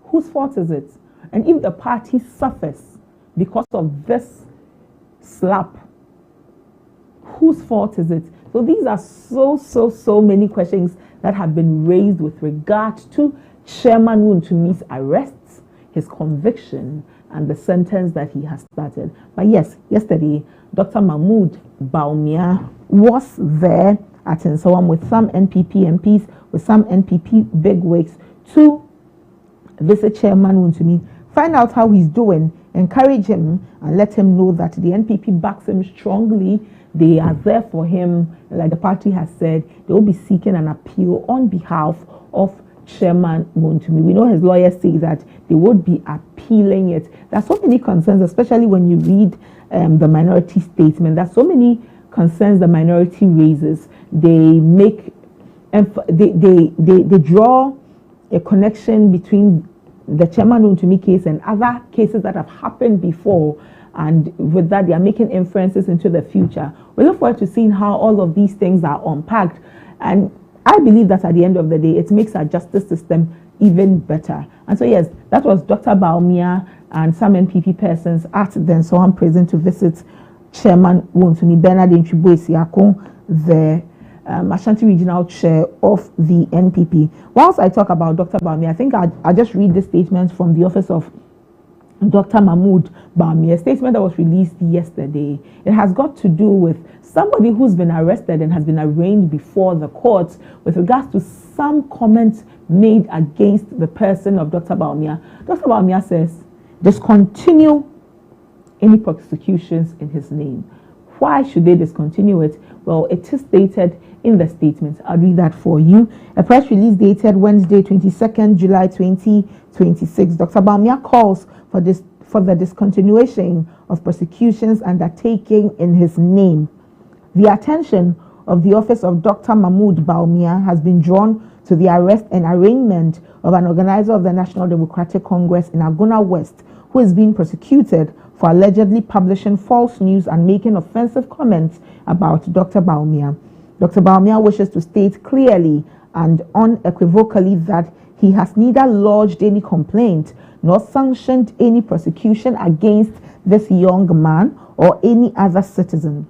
whose fault is it? And if the party suffers because of this slap, whose fault is it? So these are so many questions that have been raised with regard to Chairman Wontumi's arrests, his conviction, and the sentence that he has started. But yes, yesterday, Dr. Mahmoud Bawumia was there at Nsawam with some NPP MPs, with some NPP bigwigs to visit Chairman Wontumi, find out how he's doing, encourage him, and let him know that the NPP backs him strongly. They are there for him. Like the party has said, they will be seeking an appeal on behalf of Chairman Wontumi. We know his lawyers say that they would be appealing it. There are so many concerns, especially when you read the minority statement. There are so many concerns the minority raises. They make, they draw a connection between the Chairman Wontumi case and other cases that have happened before, and with that they are making inferences into the future. We look forward to seeing how all of these things are unpacked, and I believe that at the end of the day it makes our justice system even better. And so yes, that was Dr. Bawumia and some NPP persons at the Nsawam prison to visit Chairman Wontumi. Bernard Ntwiboi, the Ashanti Regional Chair of the NPP. Whilst I talk about Dr. Bawumia, I think I'll just read the statement from the office of Dr. Mahmoud Bawumia, a statement that was released yesterday. It has got to do with somebody who's been arrested and has been arraigned before the courts with regards to some comments made against the person of Dr. Bawumia. Dr. Bawumia says, discontinue any prosecutions in his name. Why should they discontinue it? Well, it is stated in the statement. I'll read that for you. A press release dated Wednesday, 22nd July 2026. Dr. Bawumia calls for the discontinuation of prosecutions undertaken in his name. The attention of the office of Dr. Mahmoud Bawumia has been drawn to the arrest and arraignment of an organizer of the National Democratic Congress in Aguna West, who who is being prosecuted for allegedly publishing false news and making offensive comments about Dr. Bawumia. Dr. Bawumia wishes to state clearly and unequivocally that he has neither lodged any complaint nor sanctioned any prosecution against this young man or any other citizen.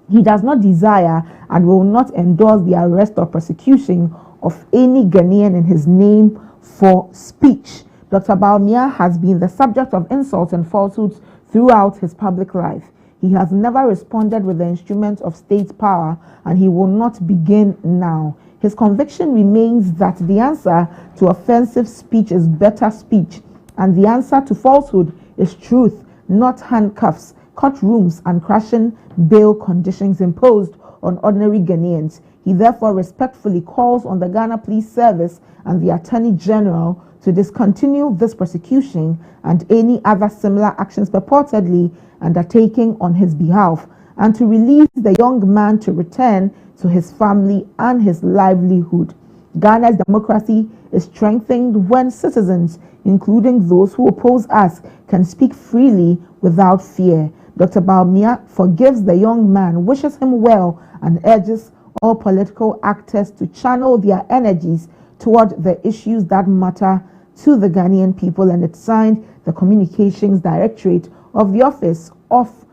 He does not desire and will not endorse the arrest or prosecution of any Ghanaian in his name for speech. Dr. Bawumia has been the subject of insults and falsehoods throughout his public life. He has never responded with the instrument of state power, and he will not begin now. His conviction remains that the answer to offensive speech is better speech, and the answer to falsehood is truth, not handcuffs, courtrooms, and crushing bail conditions imposed on ordinary Ghanaians. He therefore respectfully calls on the Ghana Police Service and the Attorney General to discontinue this prosecution and any other similar actions purportedly undertaking on his behalf, and to release the young man to return to his family and his livelihood. Ghana's democracy is strengthened when citizens, including those who oppose us, can speak freely without fear. Dr. Bawumia forgives the young man, wishes him well, and urges all political actors to channel their energies toward the issues that matter to the Ghanaian people, and it signed the Communications Directorate of the Office of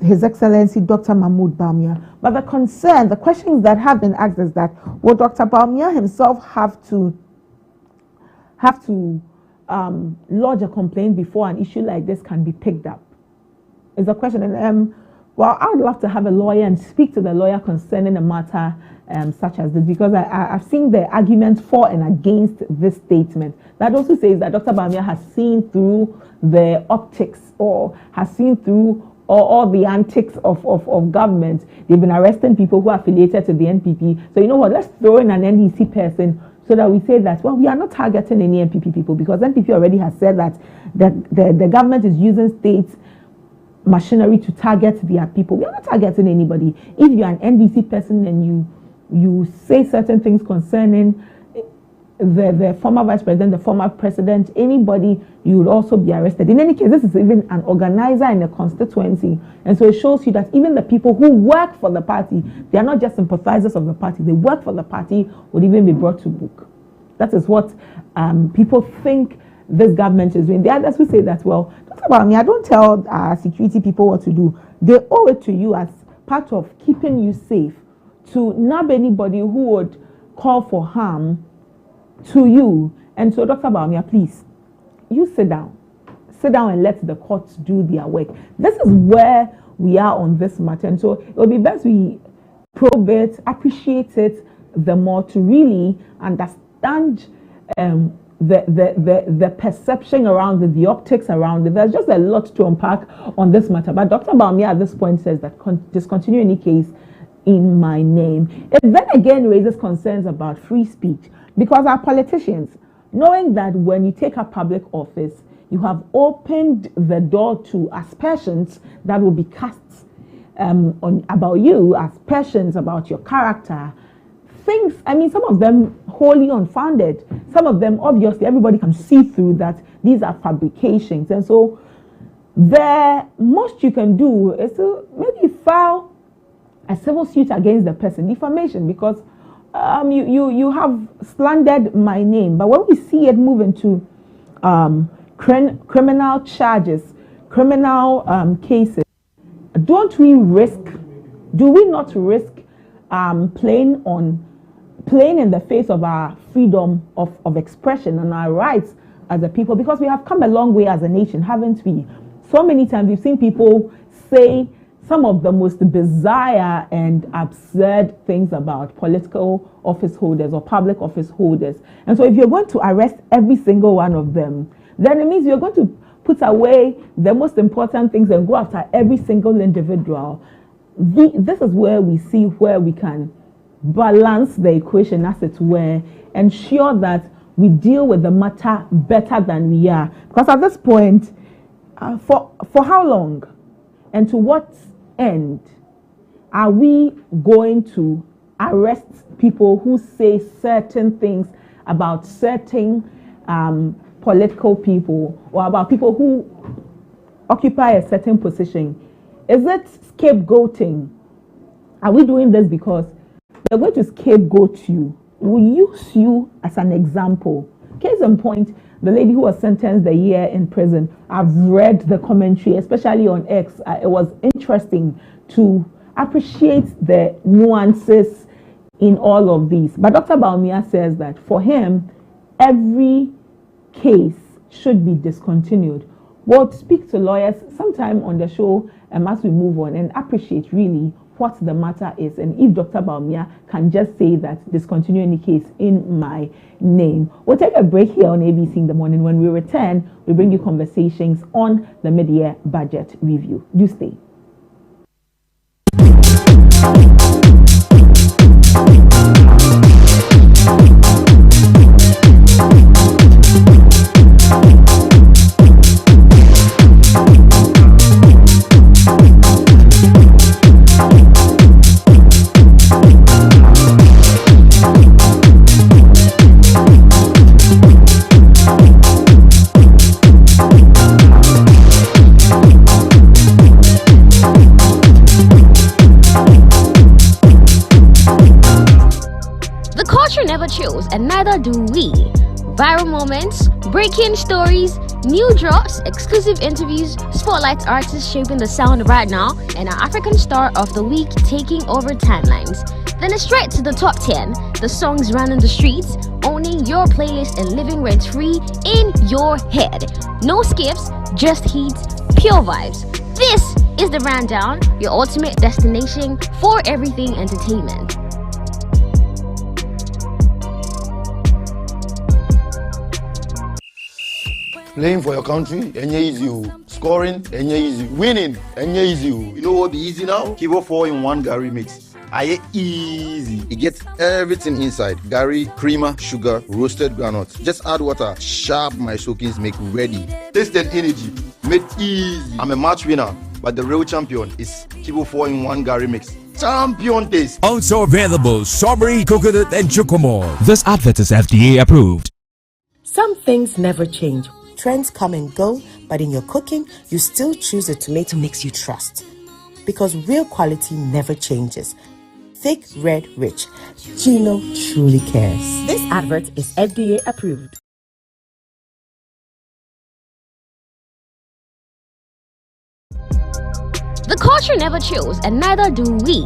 His Excellency Dr. Mahmoud Bawumia. But the questions that have been asked is that, will Dr. Bawumia himself have to lodge a complaint before an issue like this can be picked up? Is the question. And well, I would love to have a lawyer and speak to the lawyer concerning a matter such as this, because I've seen the arguments for and against this statement. That also says that Dr. Bawumia has seen through the optics, or has seen through all the antics of government. They've been arresting people who are affiliated to the NPP. So you know what, let's throw in an NDC person so that we say that, well, we are not targeting any NPP people, because NPP already has said that the government is using state machinery to target their people. We are not targeting anybody. If you are an NDC person and you say certain things concerning the former vice president, the former president, anybody, you will also be arrested. In any case, this is even an organizer in a constituency. And so it shows you that even the people who work for the party, they are not just sympathizers of the party, they work for the party, would even be brought to book. That is what people think this government is doing. The others who say that, well, Dr. Bawumia, I don't tell security people what to do. They owe it to you as part of keeping you safe to nab anybody who would call for harm to you. And so, Dr. Bawumia, please, you sit down and let the courts do their work. This is where we are on this matter. And so it will be best we probe it, appreciate it the more, to really understand the perception around it, the optics around it. There's just a lot to unpack on this matter. But Dr. Bawumia at this point says that discontinue any case in my name. It then again raises concerns about free speech, because our politicians, knowing that when you take up public office, you have opened the door to aspersions that will be cast about you, aspersions about your character. Things, I mean, some of them wholly unfounded. Some of them, obviously, everybody can see through that these are fabrications. And so the most you can do is to maybe file a civil suit against the person, defamation, because you have slandered my name. But when we see it move into criminal charges, criminal cases, do we not risk playing in the face of our freedom of expression and our rights as a people? Because we have come a long way as a nation, haven't we? So many times we've seen people say some of the most bizarre and absurd things about political office holders or public office holders. And so if you're going to arrest every single one of them, then it means you're going to put away the most important things and go after every single individual. This is where we see where we can balance the equation, as it were, ensure that we deal with the matter better than we are. Because at this point, for how long and to what end are we going to arrest people who say certain things about certain political people or about people who occupy a certain position? Is it scapegoating? Are we doing this because they're going to scapegoat you? We use you as an example. Case in point, the lady who was sentenced a year in prison. I've read the commentary, especially on X. It was interesting to appreciate the nuances in all of these. But Dr. Bawumia says that for him, every case should be discontinued. We'll speak to lawyers sometime on the show as we move on and appreciate really what the matter is, and if Dr. Bawumia can just say that discontinue any case in my name. We'll take a break here on ABC in the morning. When we return, we bring you conversations on the mid-year budget review. Do stay. And neither do we. Viral moments, breaking stories, new drops, exclusive interviews, spotlight artists shaping the sound right now, and our African star of the week taking over timelines. Then it's straight to the top 10, the songs running the streets, owning your playlist and living rent-free in your head. No skips, just heats, pure vibes. This is the Rundown, your ultimate destination for everything entertainment. Playing for your country, easy. Scoring, easy. Winning, easy. You know what be easy now? Kibo 4-in-1 Gary mix. Easy. It gets everything inside. Gary, creamer, sugar, roasted groundnuts. Just add water. Sharp my soakings make ready. Taste and energy. Made easy. I'm a match winner, but the real champion is Kibo 4-in-1 Gary mix. Champion taste. Also available strawberry, coconut, and chocomore. This advert is FDA approved. Some things never change. Trends come and go, but in your cooking, you still choose the tomato mix you trust. Because real quality never changes. Thick, red, rich. Gino truly cares. This advert is FDA approved. The culture never chills, and neither do we.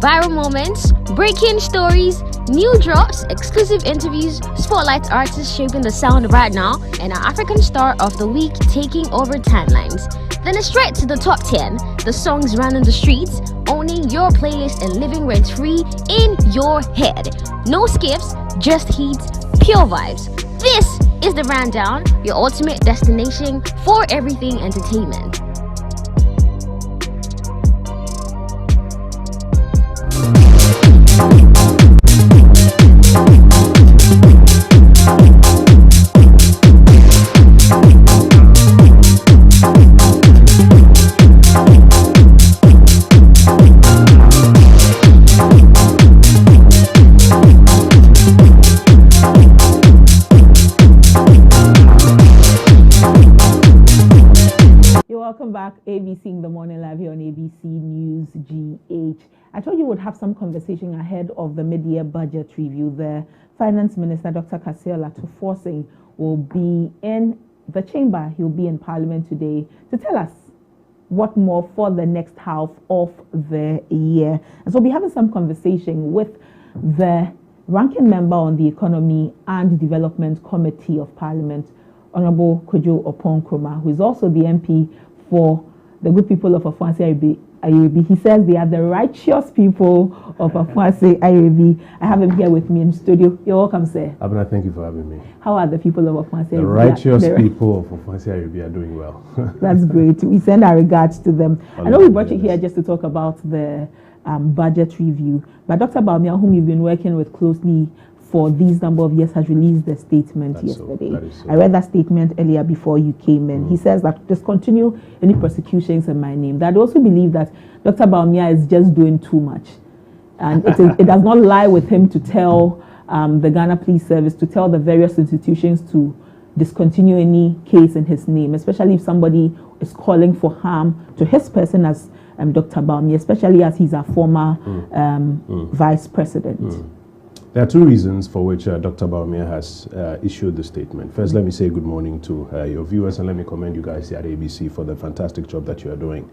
Viral moments, breaking stories, new drops, exclusive interviews, spotlight artists shaping the sound right now, and our African star of the week taking over timelines. Then it's straight to the top 10, the songs running the streets, owning your playlist and living rent-free in your head. No skips, just heats, pure vibes. This is the Rundown, your ultimate destination for everything entertainment. Welcome back, ABC in the morning live here on ABC News GH. I told you we'd have some conversation ahead of the mid-year budget review. The Finance Minister, Dr. Kasia Forcing, will be in the chamber. He'll be in Parliament today to tell us what more for the next half of the year. And so we'll be having some conversation with the ranking member on the Economy and Development Committee of Parliament, Honorable Kojo Opon-Kroma, who is also the MP for the good people of Afuansi Ayerebi. He says they are the righteous people of Afuansi Ayerebi. I have him here with me in studio. You're welcome, sir. Abena, thank you for having me. How are the people of Afuansi Ayerebi? The righteous people of Afuansi Ayerebi are doing well. That's great. We send our regards to them. I know we brought you here just to talk about the budget review, but Dr. Bawumia, whom you've been working with closely for these number of years, has released the statement yesterday. I read that statement earlier before you came in. He says that discontinue any prosecutions in my name. That I also believe that Dr. Bawumia is just doing too much. And it does not lie with him to tell the Ghana Police Service, to tell the various institutions to discontinue any case in his name, especially if somebody is calling for harm to his person as Dr. Bawumia, especially as he's a former vice president? There are two reasons for which Dr. Bawumia has issued the statement. First, let me say good morning to your viewers, and let me commend you guys here at ABC for the fantastic job that you are doing.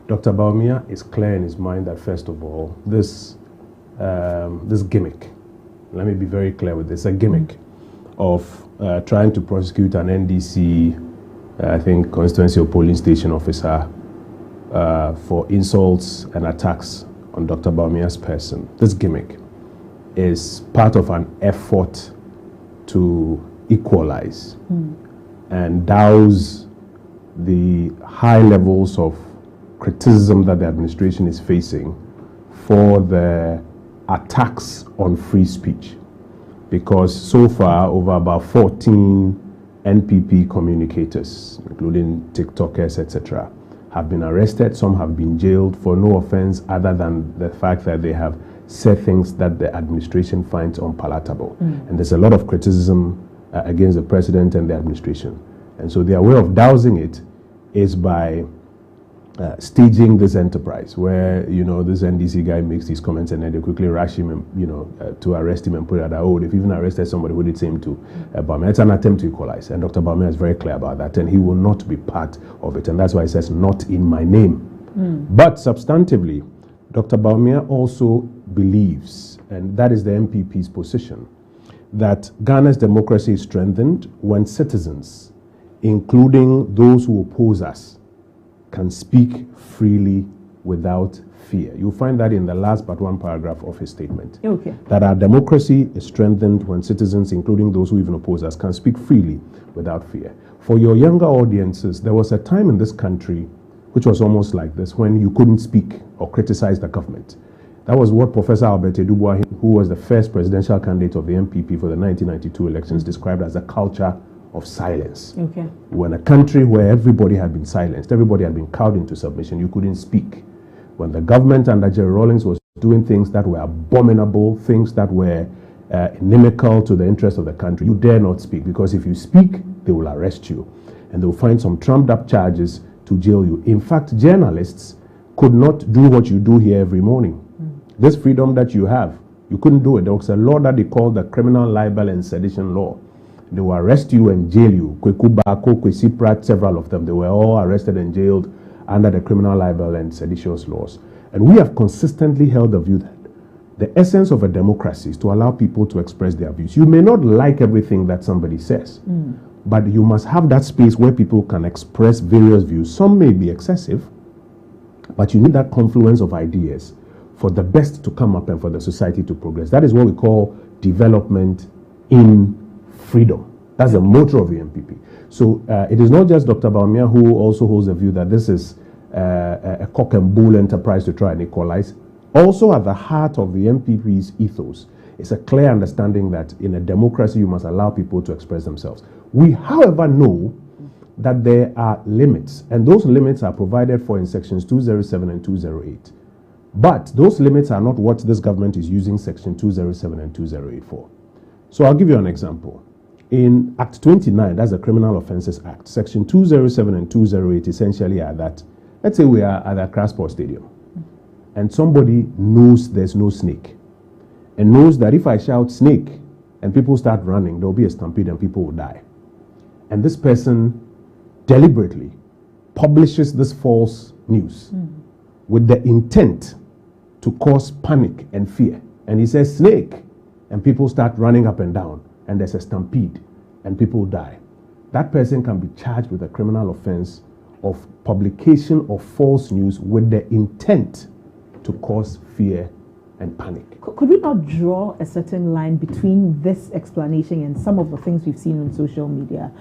Dr. Bawumia is clear in his mind that, first of all, this gimmick, let me be very clear with this, a gimmick of trying to prosecute an NDC, I think, constituency or polling station officer for insults and attacks on Dr. Bawumia's person. This gimmick is part of an effort to equalize and douse the high levels of criticism that the administration is facing for the attacks on free speech. Because so far, over about 14 NPP communicators, including TikTokers, etc., have been arrested. Some have been jailed for no offense other than the fact that they have said things that the administration finds unpalatable. And there's a lot of criticism against the president and the administration. And so their way of dousing it is by staging this enterprise where, you know, this NDC guy makes these comments and then they quickly rush him and, you know, to arrest him and put it at, oh, they've even arrested somebody who did the same to Bawumia. It's an attempt to equalize. And Dr. Bawumia is very clear about that, and he will not be part of it. And that's why he says, not in my name. But substantively, Dr. Bawumia also believes, and that is the MPP's position, that Ghana's democracy is strengthened when citizens, including those who oppose us, can speak freely without fear. You'll find that in the last but one paragraph of his statement. Okay. That our democracy is strengthened when citizens, including those who even oppose us, can speak freely without fear. For your younger audiences, there was a time in this country which was almost like this, when you couldn't speak or criticize the government. That was what Professor Albert Edubwa, who was the first presidential candidate of the MPP for the 1992 elections, described as a culture of silence. Okay. When a country where everybody had been silenced, everybody had been cowed into submission, you couldn't speak. When the government under Jerry Rawlings was doing things that were abominable, things that were inimical to the interest of the country, you dare not speak, because if you speak, they will arrest you. And they will find some trumped up charges to jail you. In fact, journalists could not do what you do here every morning. This freedom that you have, you couldn't do it. There was a law that they called the Criminal Libel and Sedition Law. They will arrest you and jail you. Kweku Bako, Kwesi Pratt, several of them, they were all arrested and jailed under the Criminal Libel and Seditious laws. And we have consistently held the view that the essence of a democracy is to allow people to express their views. You may not like everything that somebody says, but you must have that space where people can express various views. Some may be excessive, but you need that confluence of ideas for the best to come up and for the society to progress. That is what we call development in freedom. That's the motto of the MPP. So it is not just Dr. Bawumia who also holds the view that this is a cock and bull enterprise to try and equalize. Also at the heart of the MPP's ethos is a clear understanding that in a democracy you must allow people to express themselves. We, however, know that there are limits, and those limits are provided for in sections 207 and 208. But those limits are not what this government is using section 207 and 208 for. So I'll give you an example. In Act 29, that's the Criminal Offences Act, section 207 and 208 essentially are that, let's say we are at a Crossport Stadium, and somebody knows there's no snake, and knows that if I shout snake and people start running, there'll be a stampede and people will die. And this person deliberately publishes this false news with the intent to cause panic and fear. And he says snake, and people start running up and down, and there's a stampede and people die. That person can be charged with a criminal offense of publication of false news with the intent to cause fear and panic. Could we not draw a certain line between this explanation and some of the things we've seen on social media?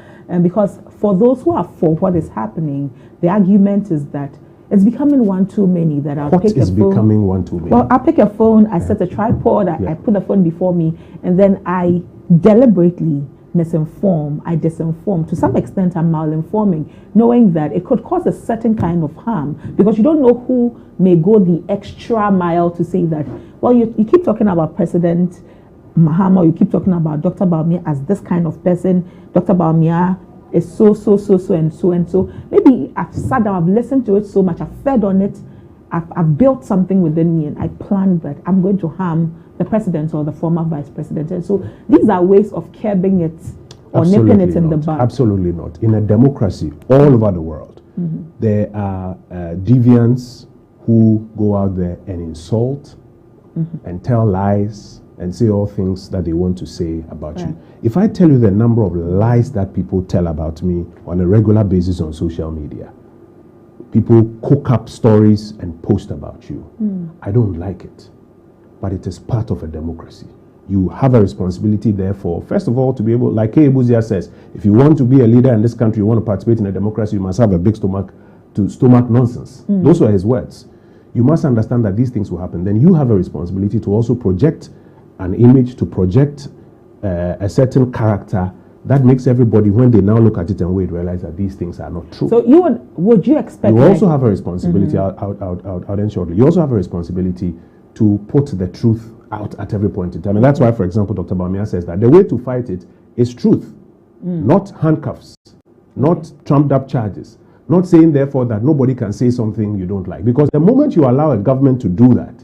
Because for those who are for what is happening, the argument is that it's becoming one too many. That I'll what pick is a phone. Becoming one too many? Well, I pick a phone, I set a tripod, I put the phone before me, and then I deliberately misinform, I disinform. To some extent, I'm malinforming, knowing that it could cause a certain kind of harm, because you don't know who may go the extra mile to say that, well, you keep talking about President Mahama, you keep talking about Dr. Bawumia as this kind of person. Dr. Bawumia is so and so. Maybe I've sat down, I've listened to it so much, I've fed on it, I've built something within me, and I planned that I'm going to harm the president or the former vice president. And so these are ways of curbing it or nipping it in the bud. Absolutely not. In a democracy all over the world, there are deviants who go out there and insult and tell lies and say all things that they want to say about you. If I tell you the number of lies that people tell about me on a regular basis on social media, people cook up stories and post about you. I don't like it, but it is part of a democracy. You have a responsibility, therefore, first of all, to be able, like K. Ebuzia says, if you want to be a leader in this country, you want to participate in a democracy, you must have a big stomach to stomach nonsense. Those were his words. You must understand that these things will happen. Then you have a responsibility to also project an image, to project a certain character that makes everybody, when they now look at it and wait, realize that these things are not true. So would you expect? You also have a responsibility. I'll end shortly. You also have a responsibility to put the truth out at every point in time, and that's why, for example, Dr. Bawumia says that the way to fight it is truth, not handcuffs, not trumped up charges, not saying therefore that nobody can say something you don't like, because the moment you allow a government to do that,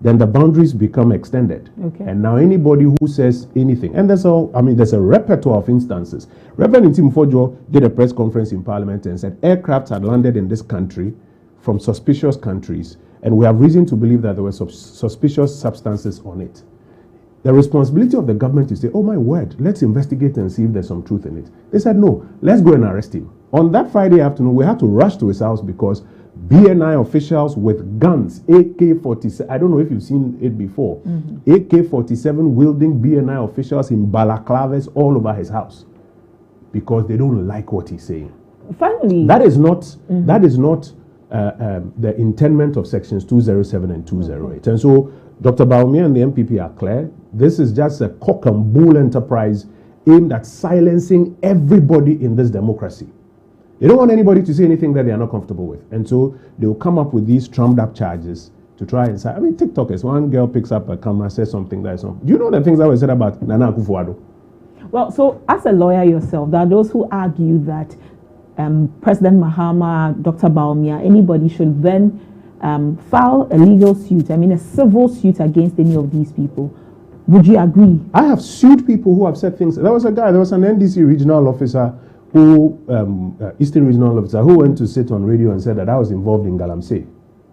then the boundaries become extended. And now anybody who says anything, and there's a repertoire of instances. Reverend Tim Fojo did a press conference in Parliament and said aircrafts had landed in this country from suspicious countries, and we have reason to believe that there were suspicious substances on it. The responsibility of the government is to say, oh my word, let's investigate and see if there's some truth in it. They said, no, let's go and arrest him. On that Friday afternoon, we had to rush to his house because BNI officials with guns, AK-47, I don't know if you've seen it before, AK-47 wielding BNI officials in balaclavas all over his house because they don't like what he's saying. Finally, that is not the intendment of sections 207 and 208. And so Dr. Bawumia and the MPP are clear. This is just a cock and bull enterprise aimed at silencing everybody in this democracy. They don't want anybody to say anything that they are not comfortable with. And so they will come up with these trumped up charges to try and say, I mean, TikTokers, one girl picks up a camera, says something that is not. Do you know the things that were said about Nana Akufo-Addo? Well, so as a lawyer yourself, there are those who argue that President Mahama, Dr. Bawumia, anybody should then file a legal suit, a civil suit against any of these people. Would you agree? I have sued people who have said things. There was an NDC regional officer Eastern Regional Officer, who went to sit on radio and said that I was involved in Galamsey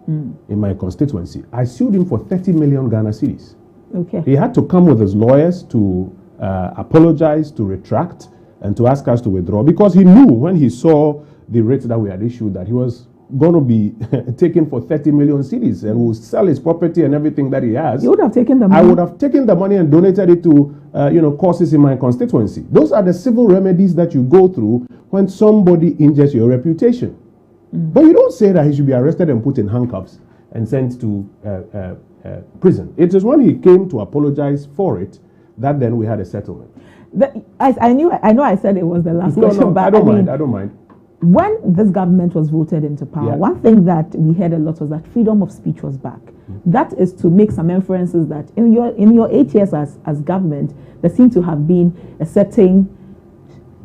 in my constituency. I sued him for 30 million Ghana cedis. He had to come with his lawyers to apologize, to retract, and to ask us to withdraw, because he knew when he saw the rates that we had issued that he was going to be taken for 30 million cedis and will sell his property and everything that he has. You would have taken the money? I would have taken the money and donated it to causes in my constituency. Those are the civil remedies that you go through when somebody injures your reputation. But you don't say that he should be arrested and put in handcuffs and sent to prison. It is when he came to apologize for it that then we had a settlement. I know I said it was the last question, but I don't mind. When this government was voted into power, one thing that we heard a lot was that freedom of speech was back. That is to make some inferences that in your 8 years as government, there seemed to have been a certain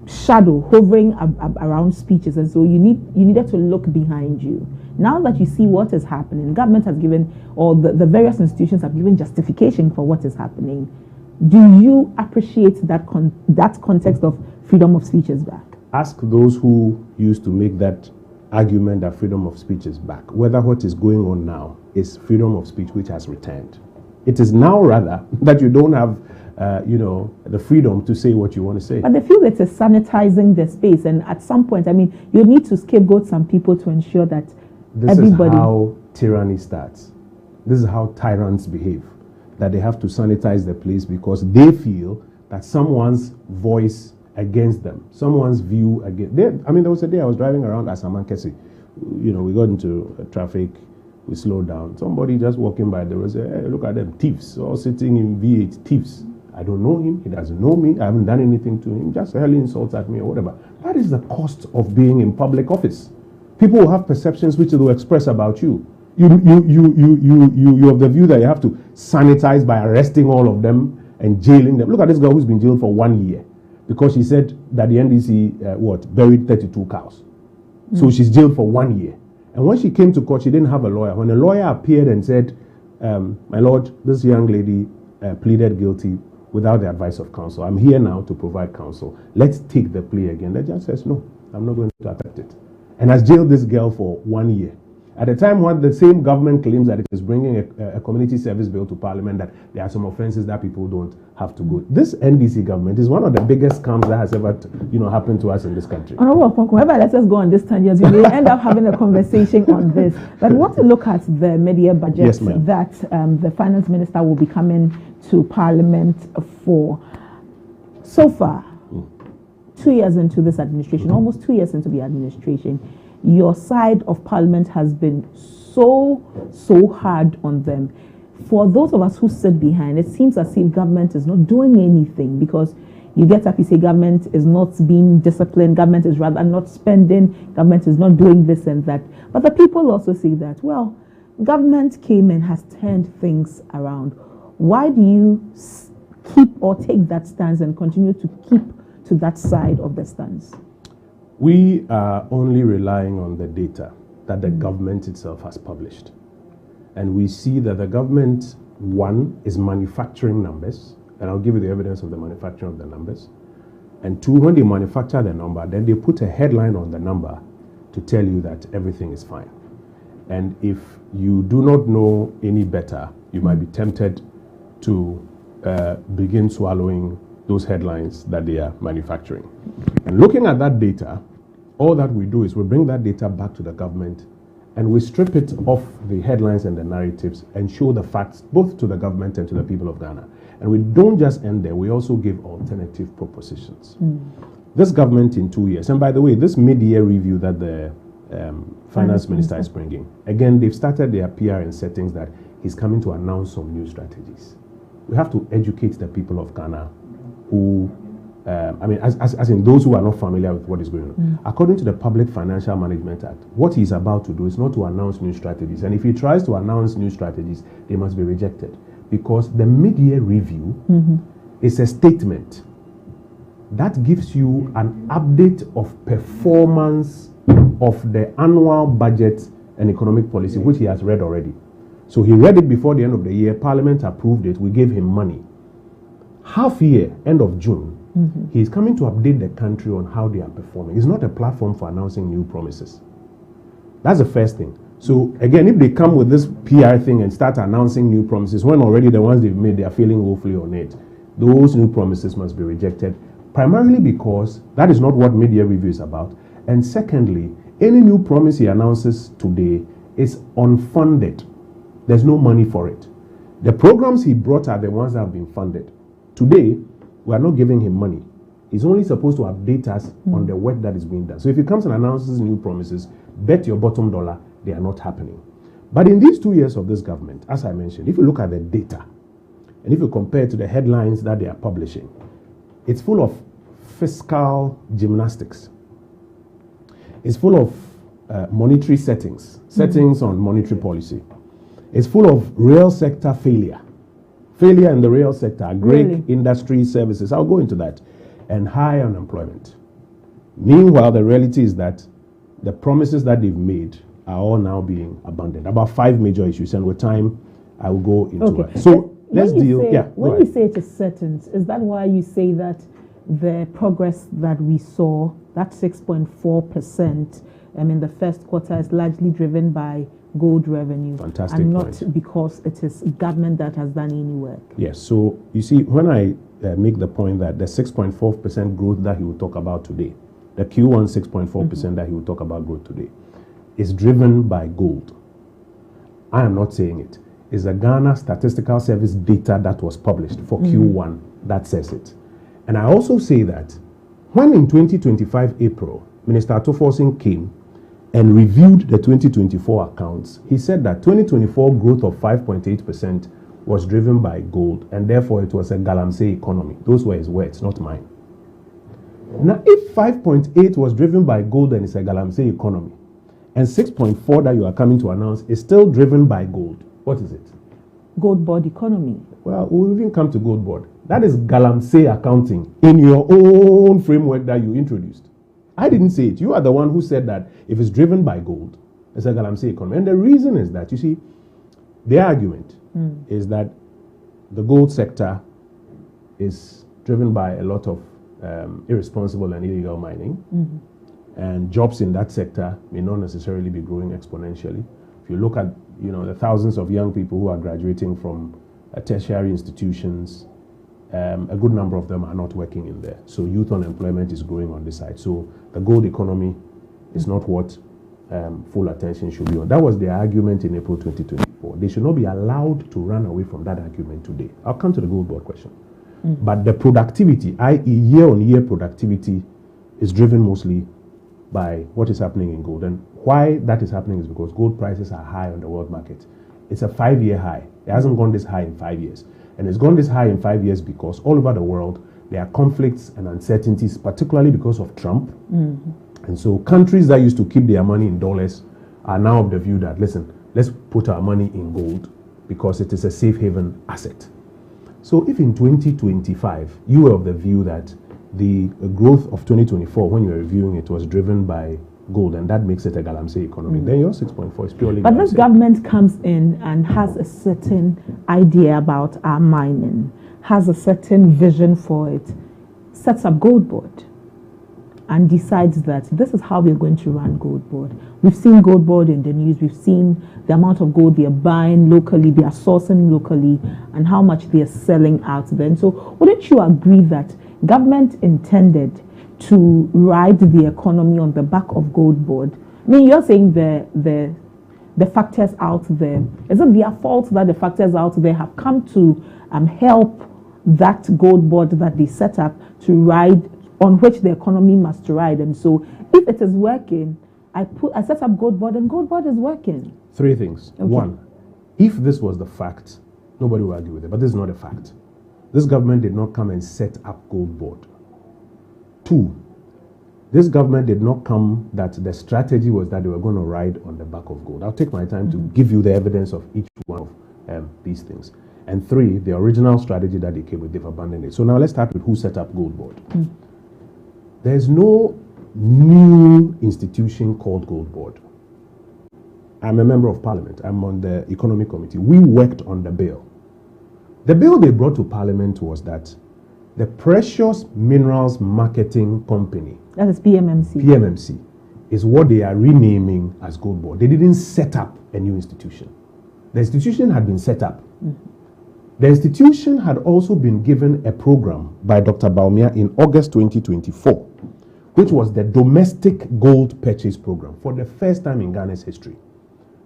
shadow hovering around speeches, and so you needed to look behind you. Now that you see what is happening, the government has given, or the various institutions have given justification for what is happening. Do you appreciate that context of freedom of speech is back? Ask those who used to make that argument that freedom of speech is back, whether what is going on now is freedom of speech which has returned. It is now rather that you don't have the freedom to say what you want to say. But they feel it is sanitizing the space, and at some point, you need to scapegoat some people to ensure that everybody... This is how tyranny starts. This is how tyrants behave, that they have to sanitize the place because they feel that someone's voice against them, someone's view against them. There was a day I was driving around Asamankesi. We got into traffic, we slowed down. Somebody just walking by, there was hey, look at them, thieves, all sitting in V8, thieves. I don't know him, he doesn't know me, I haven't done anything to him, just hurling insults at me or whatever. That is the cost of being in public office. People will have perceptions which they will express about you. You have the view that you have to sanitize by arresting all of them and jailing them. Look at this girl who's been jailed for 1 year because she said that the NDC buried 32 cows. So she's jailed for 1 year. And when she came to court, she didn't have a lawyer. When a lawyer appeared and said, my lord, this young lady pleaded guilty without the advice of counsel. I'm here now to provide counsel. Let's take the plea again. The judge says, no, I'm not going to accept it. And has jailed this girl for 1 year. At the time when the same government claims that it is bringing a community service bill to parliament, that there are some offenses that people don't have to go. This NDC government is one of the biggest scams that has ever happened to us in this country. Honorable Oponko, let us go on this tangent. We may end up having a conversation on this. But I want to look at the mid-year budget that the finance minister will be coming to parliament for. So far, 2 years into this administration, almost 2 years into the administration, your side of parliament has been so hard on them. For those of us who sit behind, it seems as if government is not doing anything, because you get up, you say government is not being disciplined, government is rather not spending, government is not doing this and that. But the people also say that, well, government came and has turned things around. Why do you keep or take that stance and continue to keep to that side of the stance? We are only relying on the data that the government itself has published. And we see that the government, one, is manufacturing numbers, and I'll give you the evidence of the manufacturing of the numbers. And two, when they manufacture the number, then they put a headline on the number to tell you that everything is fine. And if you do not know any better, you might be tempted to begin swallowing those headlines that they are manufacturing. And looking at that data, all that we do is we bring that data back to the government and we strip it off the headlines and the narratives and show the facts both to the government and to the people of Ghana. And we don't just end there, we also give alternative propositions. This government in 2 years, and by the way, this mid-year review that the finance minister is bringing, again, they've started their PR in settings that he's coming to announce some new strategies. We have to educate the people of Ghana who, as in those who are not familiar with what is going on. According to the Public Financial Management Act, what he's about to do is not to announce new strategies. And if he tries to announce new strategies, they must be rejected. Because the mid-year review is a statement that gives you an update of performance of the annual budget and economic policy, which he has read already. So he read it before the end of the year, Parliament approved it, we gave him money. Half year, end of June, he's coming to update the country on how they are performing. It's not a platform for announcing new promises. That's the first thing. So again, if they come with this PR thing and start announcing new promises, when already the ones they've made, they are failing woefully on it, those new promises must be rejected, primarily because that is not what mid-year review is about. And secondly, any new promise he announces today is unfunded. There's no money for it. The programs he brought are the ones that have been funded. Today, we are not giving him money. He's only supposed to update us on the work that is being done. So if he comes and announces new promises, bet your bottom dollar they are not happening. But in these 2 years of this government, as I mentioned, if you look at the data, and if you compare it to the headlines that they are publishing, it's full of fiscal gymnastics. It's full of monetary settings on monetary policy. It's full of real sector failure in the real sector, industry services, I'll go into that, and high unemployment. Meanwhile, the reality is that the promises that they've made are all now being abandoned. About 5 major issues, and with time, I will go into it. So let's deal. When you say it is certain, is that why you say that the progress that we saw, that 6.4% in the first quarter, is largely driven by gold revenue, fantastic and point. not because it is government that has done any work? Yes, so you see, when I make the point that the 6.4% growth that he will talk about today, the Q1 6.4% that he will talk about growth today, is driven by gold. I am not saying it. It's the Ghana Statistical Service data that was published for Q1 that says it. And I also say that when in 2025 April, Minister Atoforsin came and reviewed the 2024 accounts, he said that 2024 growth of 5.8% was driven by gold, and therefore it was a galamsey economy. Those were his words, not mine. Now, if 5.8 was driven by gold and it's a galamsey economy, and 6.4 that you are coming to announce is still driven by gold, what is it? Gold board economy. Well, we'll even come to gold board. That is galamsey accounting in your own framework that you introduced. I didn't say it. You are the one who said that if it's driven by gold, it's a galamsey economy. And the reason is that, you see, their argument is that the gold sector is driven by a lot of irresponsible and illegal mining, and jobs in that sector may not necessarily be growing exponentially. If you look at, the thousands of young people who are graduating from tertiary institutions, a good number of them are not working in there. So youth unemployment is growing on this side. So the gold economy is not what full attention should be on. That was their argument in April 2024. They should not be allowed to run away from that argument today. I'll come to the gold board question. But the productivity, i.e. year-on-year productivity, is driven mostly by what is happening in gold. And why that is happening is because gold prices are high on the world market. It's a 5-year high. It hasn't gone this high in 5 years. And it's gone this high in 5 years because all over the world, there are conflicts and uncertainties, particularly because of Trump. And so countries that used to keep their money in dollars are now of the view that, listen, let's put our money in gold because it is a safe haven asset. So if in 2025, you were of the view that the growth of 2024, when you were reviewing it, was driven by gold, and that makes it a galamsey economy, then your 6.4 is purely But galamsey. this government comes in and has a certain idea about our mining, has a certain vision for it, sets up Gold Board, and decides that this is how we're going to run Gold Board. We've seen Gold Board in the news. We've seen the amount of gold they're buying locally, they are sourcing locally, and how much they're selling out there. And so wouldn't you agree that government intended to ride the economy on the back of Gold Board? I mean, you're saying the factors out there. Is it their fault that the factors out there have come to help that Gold Board that they set up to ride, on which the economy must ride? And so if it is working, I set up Gold Board and Gold Board is working. 3 things. Okay. 1, if this was the fact, nobody will argue with it, but this is not a fact. This government did not come and set up Gold Board. 2, this government did not come that the strategy was that they were going to ride on the back of gold. I'll take my time to give you the evidence of each one of these things. And 3, the original strategy that they came with, they've abandoned it. So now let's start with who set up Gold Board. There's no new institution called Gold Board. I'm a member of Parliament. I'm on the Economic Committee. We worked on the bill. The bill they brought to Parliament was that the Precious Minerals Marketing Company, that is PMMC, is what they are renaming as Gold Board. They didn't set up a new institution. The institution had been set up. The institution had also been given a program by Dr. Bawumia in August 2024, which was the Domestic Gold Purchase Program for the first time in Ghana's history,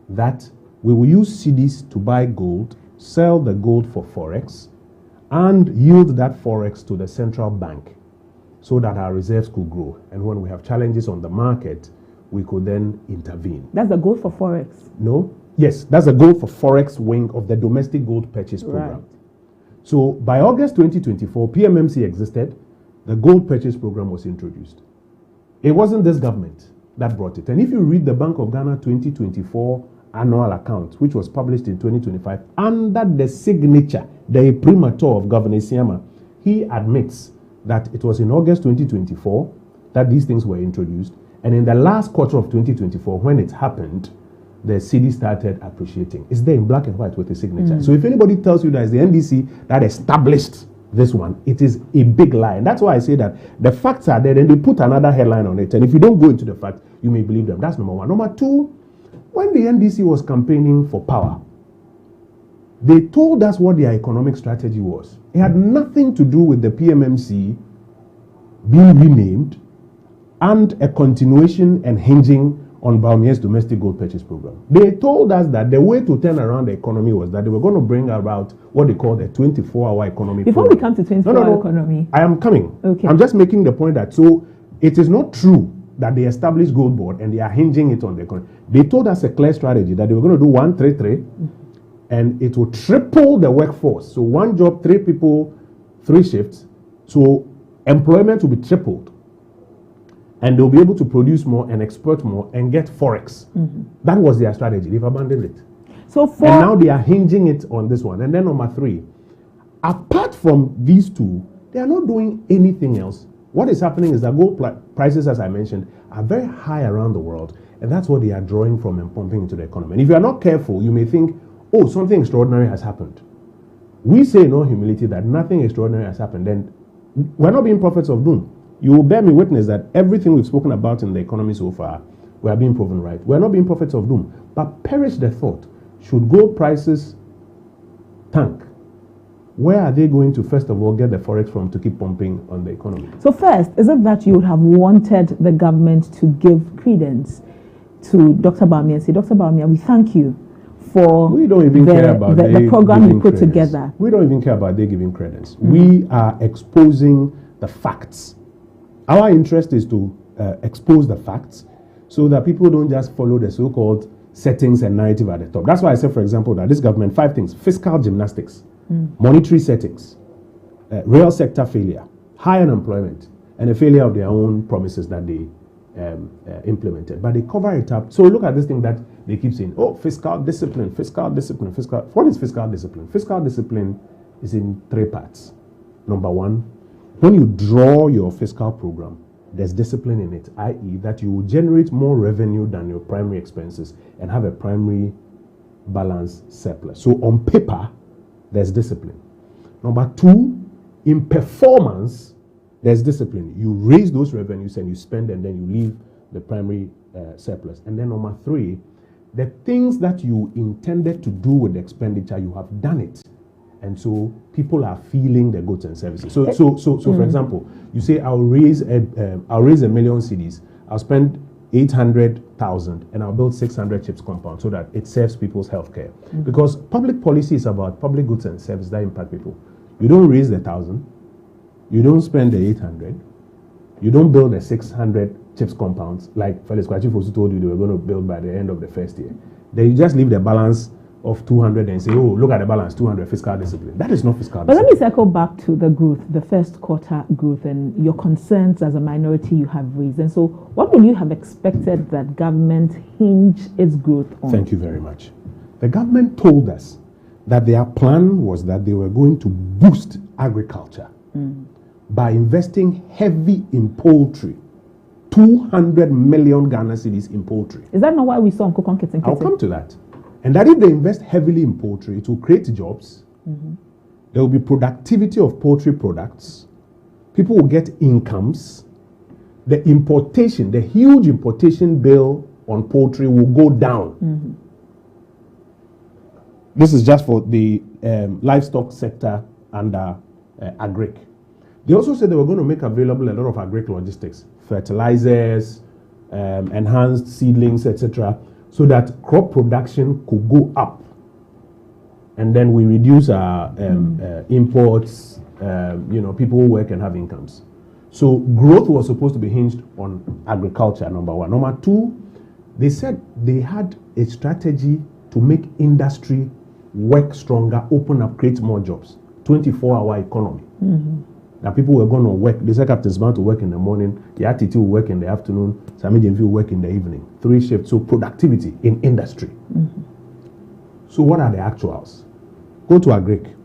that we will use cedis to buy gold, sell the gold for forex, and yield that forex to the central bank so that our reserves could grow. And when we have challenges on the market, we could then intervene. That's the gold for forex? No. Yes, that's the gold for forex wing of the Domestic Gold Purchase Program. Right. So by August 2024, PMMC existed, the Gold Purchase Program was introduced. It wasn't this government that brought it. And if you read the Bank of Ghana 2024 annual account, which was published in 2025, under the signature, the imprimatur of Governor Siama, he admits that it was in August 2024 that these things were introduced. And in the last quarter of 2024, when it happened, the city started appreciating. It's there in black and white with a signature. So if anybody tells you that it's the NDC that established this one, it is a big lie. And that's why I say that the facts are there, then they put another headline on it. And if you don't go into the facts, you may believe them. That's number 1. Number 2, when the NDC was campaigning for power, they told us what their economic strategy was. It had nothing to do with the PMMC being renamed and a continuation and hinging on Bawumia's Domestic Gold Purchase Program. They told us that the way to turn around the economy was that they were going to bring about what they call the 24-hour economy. Before we come to 24-hour economy. I am coming. Okay. I'm just making the point that, so it is not true that they established Gold Board and they are hinging it on the economy. They told us a clear strategy that they were going to do 1-3-3 and it will triple the workforce. So 1 job, 3 people, 3 shifts. So employment will be tripled. And they'll be able to produce more and export more and get forex. That was their strategy. They've abandoned it. And now they are hinging it on this one. And then number 3, Apart from these two, they are not doing anything else. What is happening is that gold prices, as I mentioned, are very high around the world, and that's what they are drawing from and pumping into the economy. And if you are not careful, you may think, oh, something extraordinary has happened. We say in all humility that nothing extraordinary has happened. Then we're not being prophets of doom. You will bear me witness that everything we've spoken about in the economy so far, we are being proven right. We're not being prophets of doom. But perish the thought, should gold prices tank, where are they going to, first of all, get the forex from to keep pumping on the economy? So first, is it that you would have wanted the government to give credence to Dr. Bawumia and say, Dr. Bawumia, we thank you for we don't even care about the program you put credence. Together? We don't even care about they giving credence. We are exposing the facts. Our interest is to expose the facts so that people don't just follow the so-called settings and narrative at the top. That's why I said, for example, that this government, 5 things: fiscal gymnastics, monetary settings, real sector failure, high unemployment, and a failure of their own promises that they implemented. But they cover it up. So look at this thing that they keep saying, oh, fiscal discipline, fiscal discipline, fiscal. What is fiscal discipline? Fiscal discipline is in 3 parts. Number 1, when you draw your fiscal program, there's discipline in it, i.e. that you will generate more revenue than your primary expenses and have a primary balance surplus. So on paper, there's discipline. Number 2, in performance, there's discipline. You raise those revenues and you spend, and then you leave the primary surplus. And then number 3, the things that you intended to do with the expenditure, you have done it. And so people are feeling the goods and services. So for example, you say I'll raise a million cedis, I'll spend 800,000, and I'll build 600 chips compound so that it serves people's healthcare. Because public policy is about public goods and services that impact people. You don't raise the 1,000, you don't spend the 800, you don't build the 600 chips compounds like Felix Kwachi Fosu told you they were going to build by the end of the first year. Then you just leave the balance of 200 and say, oh, look at the balance, 200 fiscal discipline. That is not fiscal discipline. But let me circle back to the growth, the first quarter growth, and your concerns as a minority you have raised. And so what would you have expected that government hinge its growth on? Thank you very much. The government told us that their plan was that they were going to boost agriculture by investing heavy in poultry. 200 million Ghana cedis in poultry. Is that not why we saw Nkokon Kitten? I'll come to that. And that if they invest heavily in poultry, it will create jobs. There will be productivity of poultry products. People will get incomes. The importation, the huge importation bill on poultry will go down. This is just for the livestock sector under agric. They also said they were going to make available a lot of agric logistics, fertilizers, enhanced seedlings, etc., so that crop production could go up. And then we reduce our imports, people who work and have incomes. So growth was supposed to be hinged on agriculture, number 1. Number 2, they said they had a strategy to make industry work stronger, open up, create more jobs. 24-hour economy. Now people were going to work. They said Captain's bound to work in the morning, the RTT will work in the afternoon, Sami Jemfi will work in the evening. 3 shifts. So productivity in industry. So what are the actuals? Go to agric.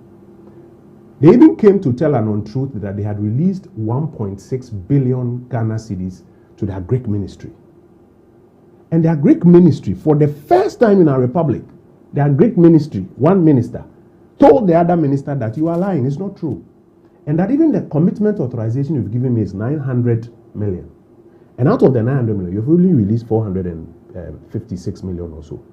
They even came to tell an untruth that they had released 1.6 billion Ghana cedis to the agric ministry. And the agric ministry, for the first time in our republic, the agric ministry, one minister, told the other minister that you are lying, it's not true. And that even the commitment authorization you've given me is 900 million. And out of the 900 million, you've only released 456 million or so.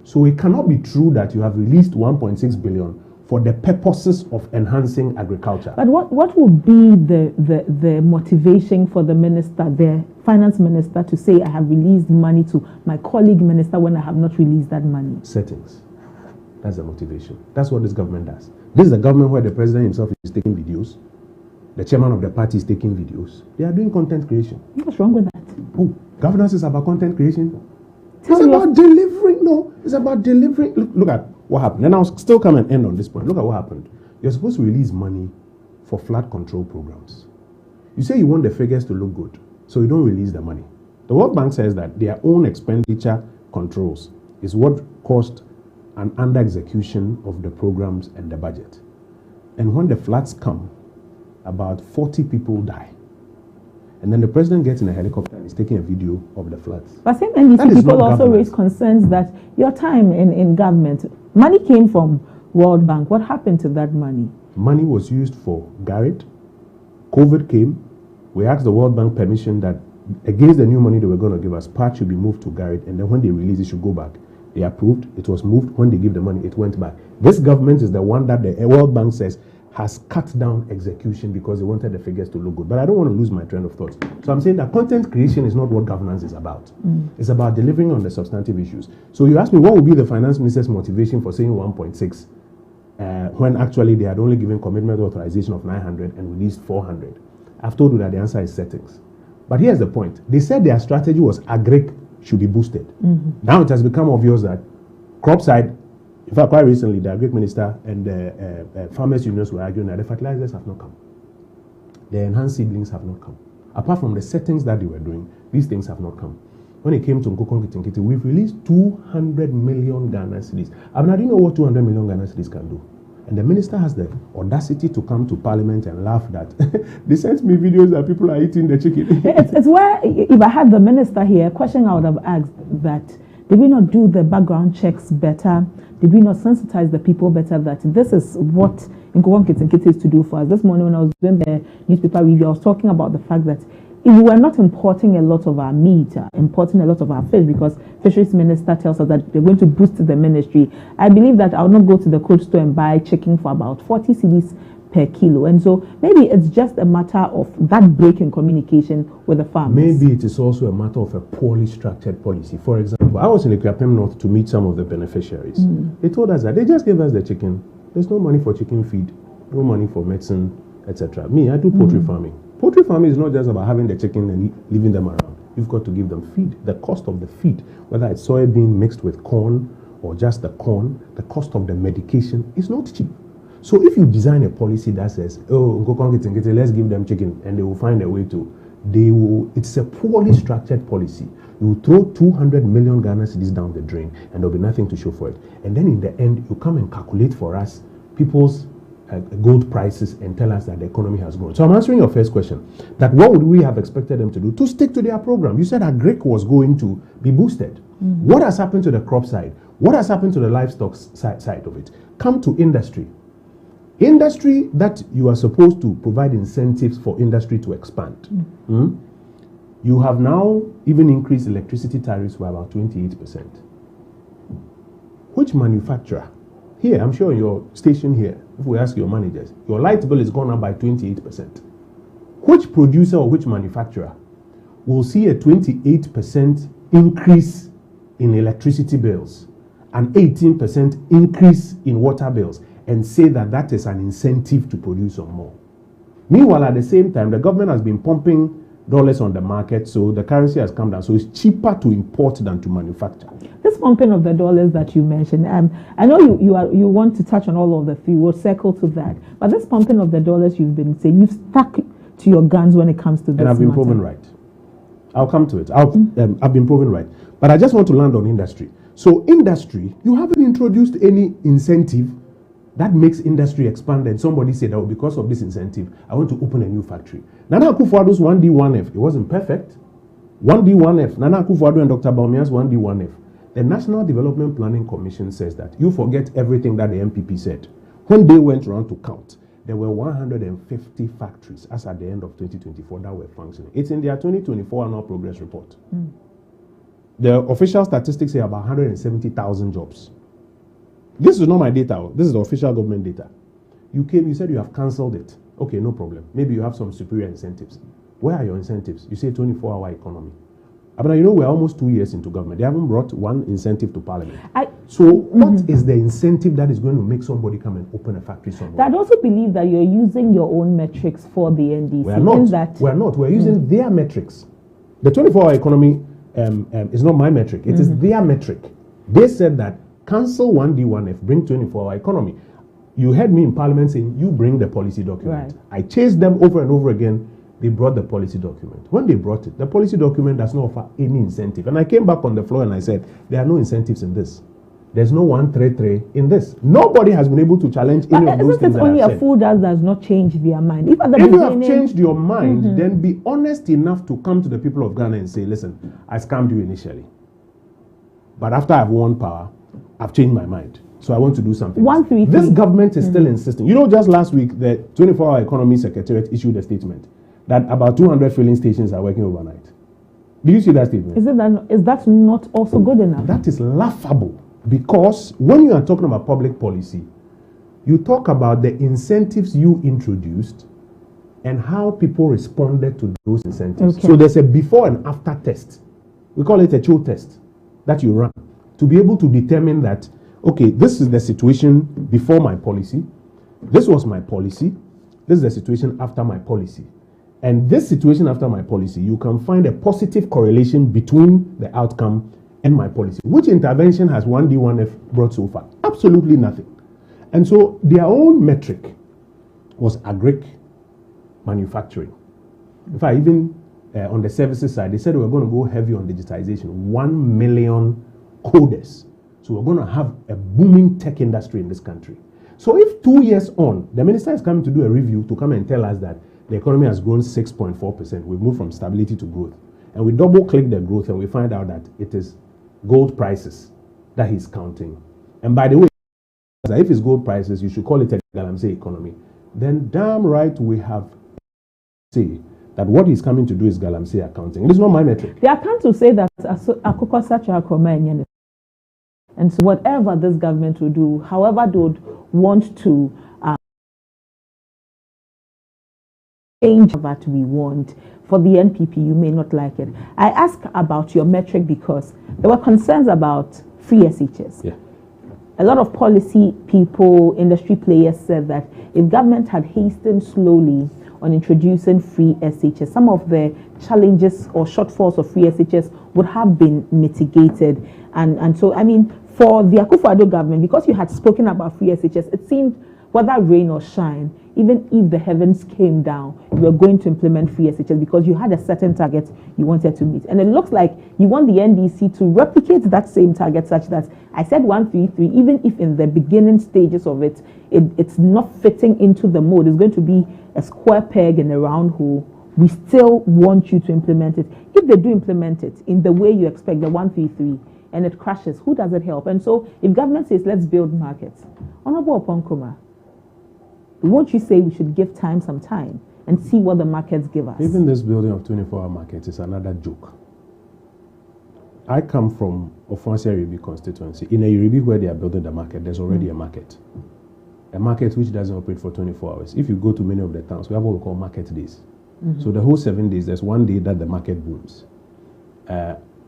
So it cannot be true that you have released 1.6 billion for the purposes of enhancing agriculture. But what would be the motivation for the minister, the finance minister, to say I have released money to my colleague minister when I have not released that money? Settings. That's the motivation. That's what this government does. This is a government where the president himself is taking videos. The chairman of the party is taking videos. They are doing content creation. What's wrong with that? Oh, governance is about content creation. It's about delivering. No, it's about delivering. Look at what happened. And I'll still come and end on this point. Look at what happened. You're supposed to release money for flood control programs. You say you want the figures to look good, so you don't release the money. The World Bank says that their own expenditure controls is what caused an under-execution of the programs and the budget. And when the floods come, about 40 people die. And then the president gets in a helicopter and is taking a video of the floods. But same NDC people also raise concerns that your time in government, money came from World Bank. What happened to that money? Money was used for Garrett. COVID came. We asked the World Bank permission that against the new money they were going to give us, part should be moved to Garrett, and then when they release it should go back. They approved, it was moved. When they give the money, it went back. This government is the one that the World Bank says has cut down execution because they wanted the figures to look good. But I don't want to lose my train of thought. So I'm saying that content creation is not what governance is about. It's about delivering on the substantive issues. So you asked me what would be the finance minister's motivation for saying 1.6 when actually they had only given commitment authorization of 900 and released 400. I've told you that the answer is settings. But here's the point. They said their strategy was agric should be boosted. Now it has become obvious that crop side, in fact, quite recently, the agric minister and the farmers' unions were arguing that the fertilizers have not come. The enhanced seedlings have not come. Apart from the settings that they were doing, these things have not come. When it came to Nkokon-Kitinkiti, we've released 200 million Ghana cedis. I mean, I didn't know what 200 million Ghana cedis can do. And the minister has the audacity to come to parliament and laugh that they sent me videos that people are eating the chicken. it's where, if I had the minister here, a question I would have asked that, did we not do the background checks better? Did we not sensitize the people better that this is what Nkokon-Kitinkiti is to do for us? This morning when I was doing the newspaper review, I was talking about the fact that if we were not importing a lot of our meat, importing a lot of our fish, because fisheries minister tells us that they're going to boost the ministry, I believe that I will not go to the cold store and buy chicken for about 40 cedis per kilo. And so maybe it's just a matter of that break in communication with the farmers. Maybe it is also a matter of a poorly structured policy. For example, I was in Ekuapem North to meet some of the beneficiaries. They told us that they just gave us the chicken. There's no money for chicken feed, no money for medicine, etc. Me, I do poultry farming. Poultry farming is not just about having the chicken and leaving them around. You've got to give them feed. The cost of the feed, whether it's soybean mixed with corn or just the corn, the cost of the medication is not cheap. So if you design a policy that says, oh, Nkokon-Kitinkiti, let's give them chicken, and they will find a way to, it's a poorly structured policy. You throw 200 million Ghana cedis down the drain, and there'll be nothing to show for it. And then in the end, you come and calculate for us people's gold prices and tell us that the economy has grown. So I'm answering your first question, that what would we have expected them to do? To stick to their program. You said agric was going to be boosted. What has happened to the crop side? What has happened to the livestock side of it? Come to industry. Industry that you are supposed to provide incentives for industry to expand. You have now even increased electricity tariffs by about 28%. Which manufacturer? Here, I'm sure your station here, if we ask your managers, your light bill is gone up by 28%. Which producer or which manufacturer will see a 28% increase in electricity bills, an 18% increase in water bills, and say that that is an incentive to produce some more? Meanwhile, at the same time, the government has been pumping dollars on the market, so the currency has come down. So it's cheaper to import than to manufacture. This pumping of the dollars that you mentioned, I know you want to touch on all of the three. We'll circle to that. But this pumping of the dollars you've been saying, you've stuck to your guns when it comes to this. And I've been proven right. I'll come to it. I've been proven right. But I just want to land on industry. So industry, you haven't introduced any incentive that makes industry expand, and somebody said, oh, because of this incentive, I want to open a new factory. Nana Akufo-Addo's 1D, 1F, it wasn't perfect. 1D, 1F, Nana Akufo-Addo and Dr. Bawumia's 1D, 1F. The National Development Planning Commission says that you forget everything that the MPP said. When they went around to count, there were 150 factories as at the end of 2024 that were functioning. It's in their 2024 annual progress report. The official statistics say about 170,000 jobs. This is not my data. This is the official government data. You came, you said you have cancelled it. Okay, no problem. Maybe you have some superior incentives. Where are your incentives? You say 24-hour economy. But you know, we're almost 2 years into government. They haven't brought one incentive to parliament. So what is the incentive that is going to make somebody come and open a factory somewhere? I'd also believe that you're using your own metrics for the NDC. We're not. We're using their metrics. The 24-hour economy is not my metric. It is their metric. They said that cancel 1D, 1F, bring 24-hour economy. You heard me in parliament saying, you bring the policy document. Right. I chased them over and over again. They brought the policy document. When they brought it, the policy document does not offer any incentive. And I came back on the floor and I said, there are no incentives in this. There's no 133 in this. Nobody has been able to challenge any of those things. Isn't it only a fool that does not change their mind? If you have changed your mind, then be honest enough to come to the people of Ghana and say, listen, I scammed you initially. But after I've won power, I've changed my mind. So I want to do something. This government is still insisting. You know, just last week, the 24-hour economy secretariat issued a statement that about 200 filling stations are working overnight. Did you see that statement? Is that not also good enough? That is laughable. Because when you are talking about public policy, you talk about the incentives you introduced and how people responded to those incentives. Okay. So there's a before and after test. We call it a chill test that you run to be able to determine that, okay, this is the situation before my policy. This was my policy. This is the situation after my policy. And this situation after my policy, you can find a positive correlation between the outcome and my policy. Which intervention has 1D, 1F brought so far? Absolutely nothing. And so their own metric was agric manufacturing. In fact, even on the services side, they said we're going to go heavy on digitization. 1 million coders. So we're going to have a booming tech industry in this country. So if 2 years on, the minister is coming to do a review to come and tell us that the economy has grown 6.4%, we've moved from stability to growth, and we double click the growth and we find out that it is gold prices that he's counting. And by the way, if it's gold prices, you should call it a galamsey economy. Then damn right we have say that what he's coming to do is galamsey accounting. It is not my metric. They are come to say that Akoko Sacha Akroma, and so whatever this government will do, however they would want to change that we want, for the NPP, you may not like it. I ask about your metric because there were concerns about free SHS. Yeah. A lot of policy people, industry players said that if government had hastened slowly on introducing free SHS, some of the challenges or shortfalls of free SHS would have been mitigated. And so, I mean, for the Akufo-Addo government, because you had spoken about free SHS, it seemed whether rain or shine, even if the heavens came down, you were going to implement free SHS because you had a certain target you wanted to meet. And it looks like you want the NDC to replicate that same target such that I said 133, even if in the beginning stages of it's not fitting into the mold, it's going to be a square peg in a round hole, we still want you to implement it. If they do implement it in the way you expect, the 133, and it crashes, who does it help? And so if government says, let's build markets, Honorable Oponkroma, won't you say we should give some time and see what the markets give us? Even this building of 24-hour markets is another joke. I come from Ofonsia Iribi constituency. In a Iribi where they are building the market, there's already a market. A market which doesn't operate for 24 hours. If you go to many of the towns, we have what we call market days. So the whole 7 days, there's one day that the market booms.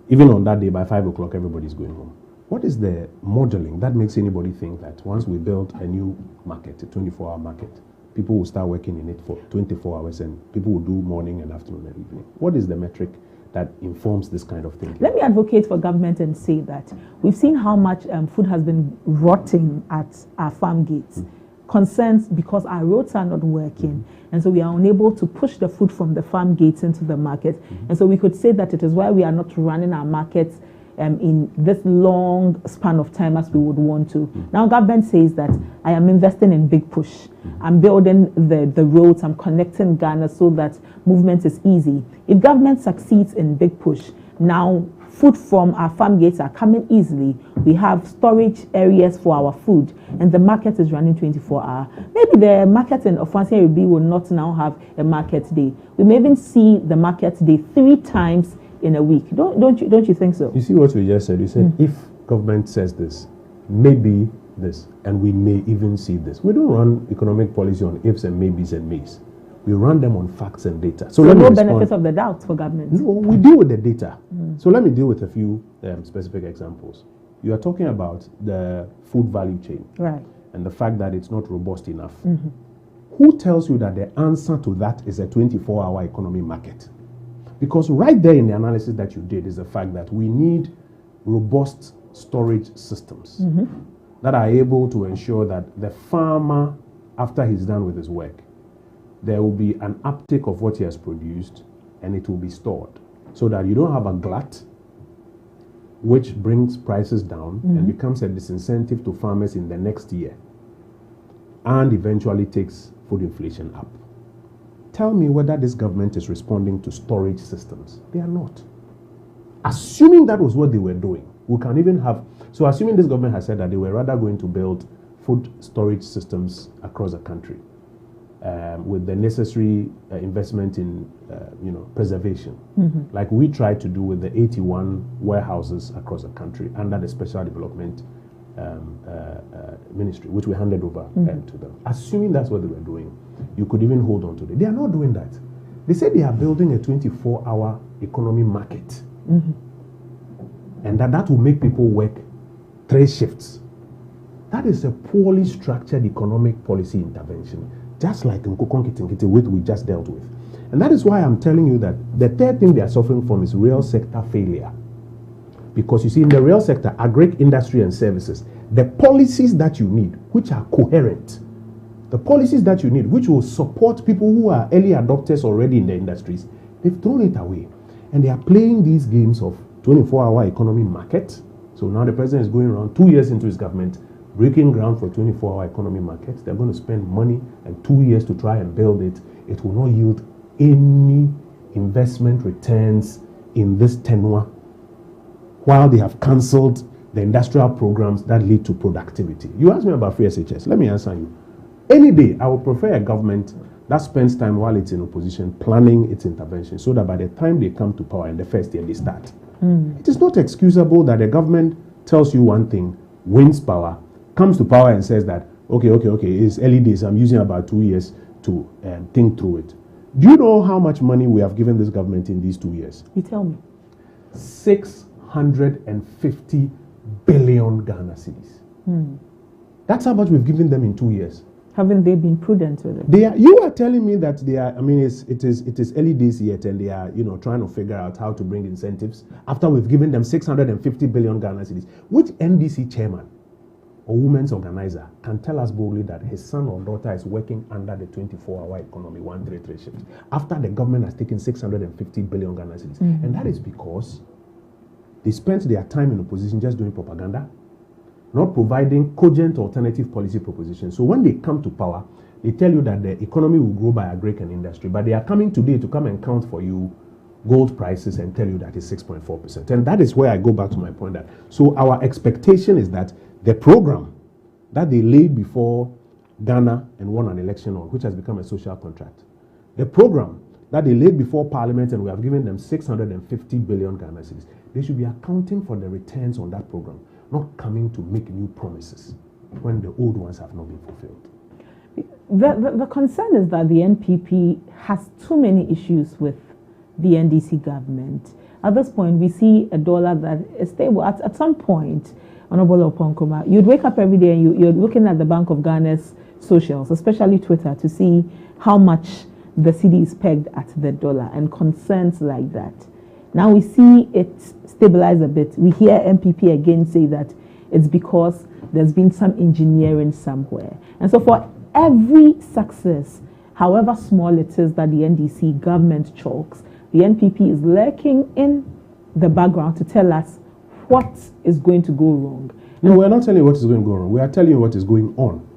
Even on that day, by 5 o'clock, everybody's going home. What is the modeling that makes anybody think that once we build a new market, a 24-hour market, people will start working in it for 24 hours and people will do morning and afternoon and evening? What is the metric that informs this kind of thinking? Let me advocate for government and say that we've seen how much food has been rotting at our farm gates. Concerns because our roads are not working, and so we are unable to push the food from the farm gates into the market. And so we could say that it is why we are not running our markets in this long span of time as we would want to. Now government says that I am investing in big push. I'm building the roads, I'm connecting Ghana so that movement is easy. If government succeeds in big push, now food from our farm gates are coming easily. We have storage areas for our food and the market is running 24 hours. Maybe the market in Ofonsia Iribi will not now have a market day. We may even see the market day 3 times in a week. Don't you think so? You see what we just said? You said if government says this, maybe this, and we may even see this. We don't run economic policy on ifs and maybes and mays. We run them on facts and data. So no benefit of the doubt for government. No, we deal with the data. So let me deal with a few specific examples. You are talking about the food value chain, right? And the fact that it's not robust enough. Who tells you that the answer to that is a 24-hour economy market? Because right there in the analysis that you did is the fact that we need robust storage systems that are able to ensure that the farmer, after he's done with his work, there will be an uptake of what he has produced and it will be stored so that you don't have a glut which brings prices down and becomes a disincentive to farmers in the next year, and eventually takes food inflation up. Tell me whether this government is responding to storage systems. They are not. Assuming that was what they were doing, we can even have, so assuming this government has said that they were rather going to build food storage systems across the country with the necessary investment in, preservation, like we tried to do with the 81 warehouses across the country under the Special Development Ministry, which we handed over to them. Assuming that's what they were doing, you could even hold on to it. They are not doing that. They said they are building a 24-hour economy market, and that will make people work 3 shifts. That is a poorly structured economic policy intervention, just like Nkokonkitingiti, which we just dealt with. And that is why I'm telling you that the third thing they are suffering from is real sector failure. Because you see, in the real sector, agric industry and services, the policies that you need, which are coherent, the policies that you need, which will support people who are early adopters already in the industries, they've thrown it away. And they are playing these games of 24-hour economy market. So now the president is going around 2 years into his government, breaking ground for 24-hour economy markets. They're going to spend money and 2 years to try and build it. It will not yield any investment returns in this tenure, while they have cancelled the industrial programs that lead to productivity. You asked me about free SHS. Let me answer you. Any day, I would prefer a government that spends time while it's in opposition planning its intervention, so that by the time they come to power in the first year, they start. It is not excusable that a government tells you one thing, wins power, comes to power and says that, okay, it's early days, I'm using about 2 years to think through it. Do you know how much money we have given this government in these 2 years? You tell me. 650 billion Ghana cedis. That's how much we've given them in 2 years. Haven't they been prudent with it? You are telling me that they are, it is early days yet, and they are, trying to figure out how to bring incentives after we've given them 650 billion Ghana cedis. Which NDC chairman or women's organizer can tell us boldly that his son or daughter is working under the 24-hour economy 133 shift after the government has taken 650 billion Ghana cedis? And that is because they spent their time in opposition just doing propaganda, not providing cogent alternative policy propositions. So when they come to power, they tell you that the economy will grow by agric and industry, but they are coming today to come and count for you gold prices and tell you that it's 6.4%. And that is where I go back to my point that, so our expectation is that the program that they laid before Ghana and won an election on, which has become a social contract, the program that they laid before Parliament and we have given them 650 billion Ghana cedis, they should be accounting for the returns on that program, not coming to make new promises when the old ones have not been fulfilled. The concern is that the NPP has too many issues with the NDC government. At this point, we see a dollar that is stable. At some point, Honorable Oponkoma, you'd wake up every day and you're looking at the Bank of Ghana's socials, especially Twitter, to see how much the cedi is pegged at the dollar, and concerns like that. Now we see it stabilize a bit. We hear MPP again say that it's because there's been some engineering somewhere. And so for every success, however small it is, that the NDC government chalks, the NPP is lurking in the background to tell us what is going to go wrong. No, we're not telling you what is going to go wrong. We are telling you what is going on.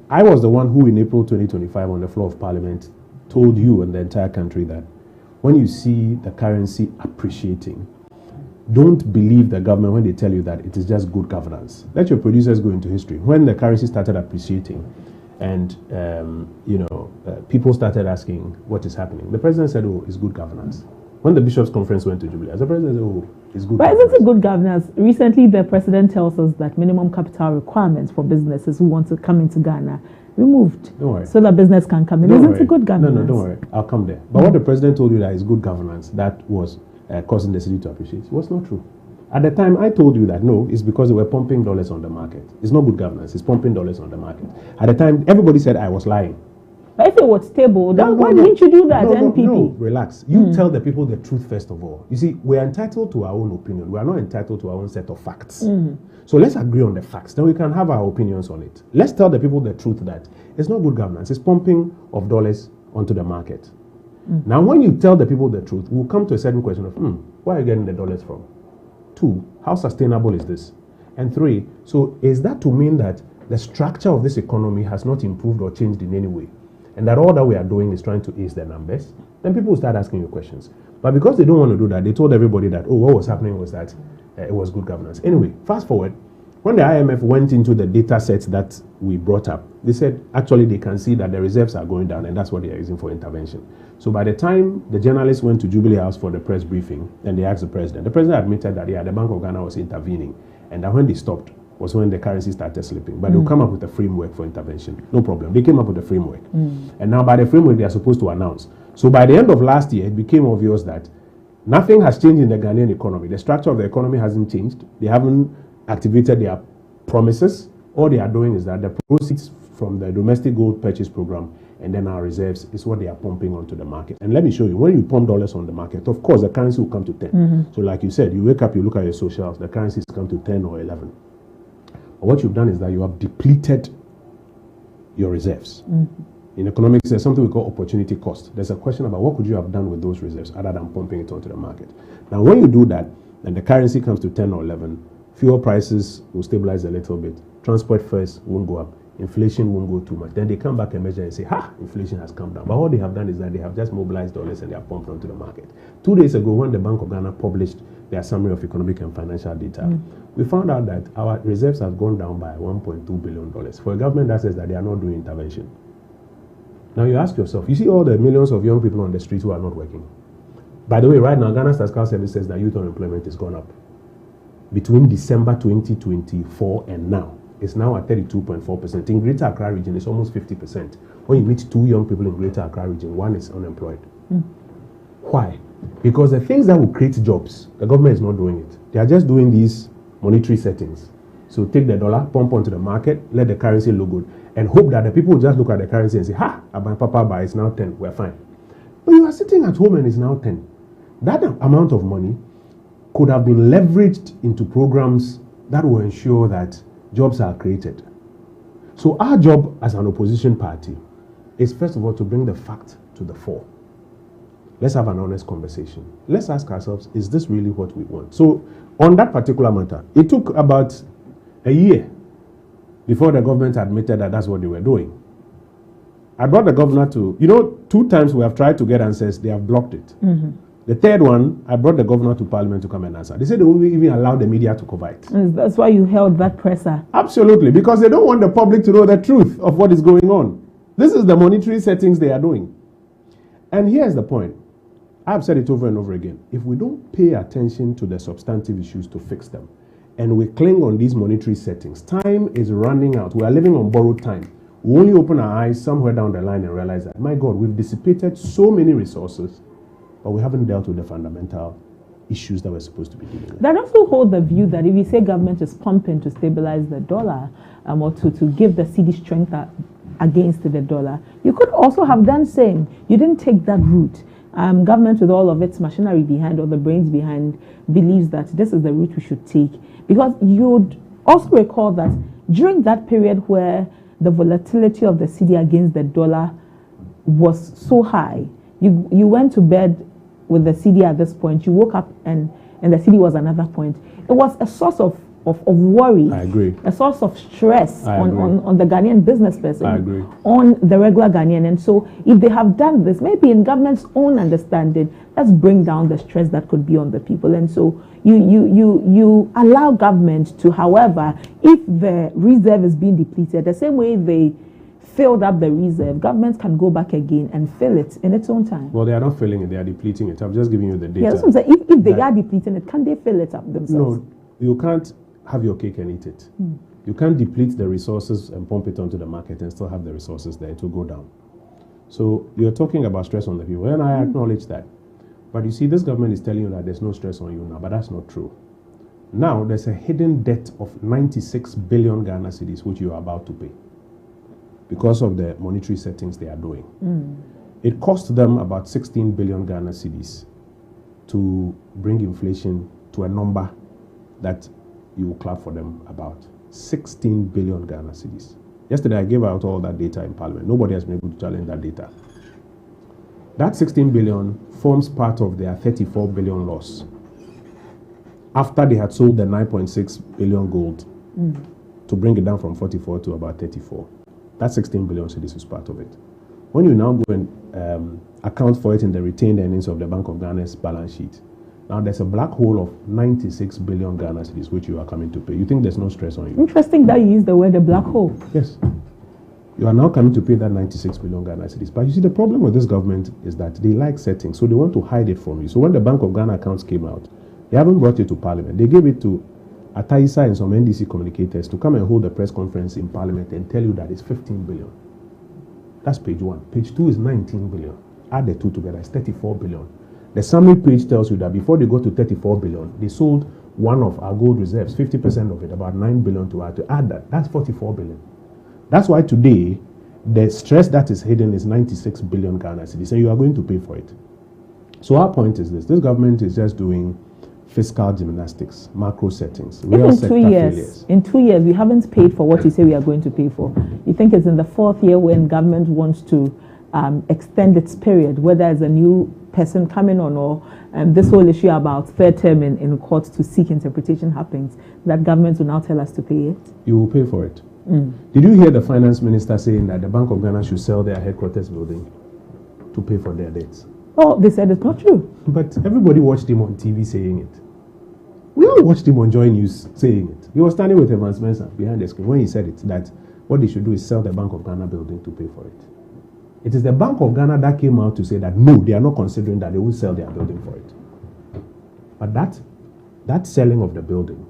I was the one who in April 2025 on the floor of Parliament told you and the entire country that when you see the currency appreciating, don't believe the government when they tell you that it is just good governance. Let your producers go into history. When the currency started appreciating and people started asking what is happening, the president said, oh, it's good governance. When the bishops' conference went to Jubilee, the president said, oh, it's good governance. But isn't it good governance? Recently, the president tells us that minimum capital requirements for businesses who want to come into Ghana removed, don't worry, so that business can come in. Isn't it good governance? No, don't worry. I'll come there. But what the president told you that is good governance, that was causing the city to appreciate, it was not true. At the time, I told you that no, it's because they were pumping dollars on the market. It's not good governance. It's pumping dollars on the market. At the time, everybody said I was lying. But if it was stable, then why didn't you do that, NPP? No, relax. You tell the people the truth first of all. You see, we're entitled to our own opinion. We are not entitled to our own set of facts. So let's agree on the facts. Then we can have our opinions on it. Let's tell the people the truth that it's not good governance. It's pumping of dollars onto the market. Now, when you tell the people the truth, we'll come to a certain question of, where are you getting the dollars from? 2, how sustainable is this? And 3, so is that to mean that the structure of this economy has not improved or changed in any way, and that all that we are doing is trying to ease the numbers? Then people will start asking you questions. But because they don't want to do that, they told everybody that, oh, what was happening was that it was good governance. Anyway, fast forward, when the IMF went into the data sets that we brought up, they said actually they can see that the reserves are going down, and that's what they are using for intervention. So by the time the journalists went to Jubilee House for the press briefing, and they asked the president admitted that, yeah, the Bank of Ghana was intervening, and that when they stopped was when the currency started slipping. But they'll come up with a framework for intervention. No problem. They came up with a framework. And now by the framework, they are supposed to announce. So by the end of last year, it became obvious that nothing has changed in the Ghanaian economy. The structure of the economy hasn't changed. They haven't activated their promises. All they are doing is that the proceeds from the domestic gold purchase program and then our reserves is what they are pumping onto the market. And let me show you, when you pump dollars on the market, of course, the currency will come to 10. So like you said, you wake up, you look at your socials, the currency has come to 10 or 11. But what you've done is that you have depleted your reserves. In economics, there's something we call opportunity cost. There's a question about what could you have done with those reserves other than pumping it onto the market. Now, when you do that, and the currency comes to 10 or 11, fuel prices will stabilize a little bit. Transport fares won't go up. Inflation won't go too much. Then they come back and measure and say, inflation has come down. But what they have done is that they have just mobilized dollars and they are pumped onto the market. 2 days ago, when the Bank of Ghana published their summary of economic and financial data, we found out that our reserves have gone down by $1.2 billion. For a government that says that they are not doing intervention. Now you ask yourself, you see all the millions of young people on the streets who are not working. By the way, right now, Ghana Statistical Service says that youth unemployment has gone up. Between December 2024 and now, it's now at 32.4%. In Greater Accra region, it's almost 50%. When you meet 2 young people in Greater Accra region, 1 is unemployed. Why? Because the things that will create jobs, the government is not doing it. They are just doing these monetary settings. So take the dollar, pump onto the market, let the currency look good, and hope that the people will just look at the currency and say, my papa buy, it's now 10, we're fine. But you are sitting at home and it's now 10. That amount of money could have been leveraged into programs that will ensure that jobs are created. So our job as an opposition party is first of all to bring the fact to the fore. Let's have an honest conversation. Let's ask ourselves, is this really what we want? So on that particular matter, it took about a year before the government admitted that that's what they were doing. I brought the governor to, 2 times we have tried to get answers, they have blocked it. The third one, I brought the governor to parliament to come and answer. They said they won't even allow the media to cover it. That's why you held that presser. Absolutely, because they don't want the public to know the truth of what is going on. This is the monetary settings they are doing. And here's the point. I've said it over and over again. If we don't pay attention to the substantive issues to fix them, and we cling on these monetary settings, time is running out. We are living on borrowed time. We only open our eyes somewhere down the line and realize that, my God, we've dissipated so many resources, but we haven't dealt with the fundamental issues that we're supposed to be dealing with. That also hold the view that if you say government is pumping to stabilize the dollar, or to give the cedi strength against the dollar, you could also have done same. You didn't take that route. Government, with all of its machinery behind, or the brains behind, believes that this is the route we should take. Because you'd also recall that during that period where the volatility of the cedi against the dollar was so high, you went to bed with the cedi at this point, you woke up and the cedi was another point. It was a source of worry. I agree. A source of stress on the Ghanaian business person. I agree. On the regular Ghanaian. And so if they have done this, maybe in government's own understanding, let's bring down the stress that could be on the people. And so you allow government to, however, if the reserve is being depleted, the same way they filled up the reserve, government can go back again and fill it in its own time. Well, they are not filling it, they are depleting it. I'm just giving you the data. Yeah, that's what I'm saying. If they are depleting it, can they fill it up themselves? No, you can't have your cake and eat it. You can't deplete the resources and pump it onto the market and still have the resources there. It will go down. So you're talking about stress on the people, and I acknowledge that. But you see, this government is telling you that there's no stress on you now, but that's not true. Now, there's a hidden debt of 96 billion Ghana cedis, which you are about to pay because of the monetary settings they are doing. It cost them about 16 billion Ghana cedis to bring inflation to a number that you will clap for them about. 16 billion Ghana cedis. Yesterday, I gave out all that data in Parliament. Nobody has been able to challenge that data. That 16 billion forms part of their 34 billion loss. after they had sold the 9.6 billion gold to bring it down from 44 to about 34. That 16 billion cedis is part of it. When you now go and account for it in the retained earnings of the Bank of Ghana's balance sheet, now there's a black hole of 96 billion Ghana cedis which you are coming to pay. You think there's no stress on you? Interesting that you use the word a black hole. Yes. You are now coming to pay that 96 billion Ghana cedis. But you see, the problem with this government is that they like settings, so they want to hide it from you. So when the Bank of Ghana accounts came out, they haven't brought it to Parliament. They gave it to Ataisa and some NDC communicators to come and hold a press conference in Parliament and tell you that it's 15 billion. That's page 1. Page 2 is 19 billion. Add the two together, it's 34 billion. The summary page tells you that before they got to 34 billion, they sold one of our gold reserves, 50% of it, about 9 billion to add. To add that, that's 44 billion. That's why today, the stress that is hidden is 96 billion Ghana cedis, and you are going to pay for it. So our point is this government is just doing fiscal gymnastics, macro settings, real sector failures. In 2 years, we haven't paid for what you say we are going to pay for. You think it's in the 4th year when government wants to extend its period, whether it's a new person coming on or this whole issue about third term in court to seek interpretation happens, that government will now tell us to pay it? You will pay for it. Did you hear the finance minister saying that the Bank of Ghana should sell their headquarters building to pay for their debts? Oh, they said it's not true. But everybody watched him on TV saying it. We all watched him on Joy News saying it. He was standing with Evans Spencer behind the screen when he said it, that what they should do is sell the Bank of Ghana building to pay for it. It is the Bank of Ghana that came out to say that no, they are not considering that they will sell their building for it. But that selling of the building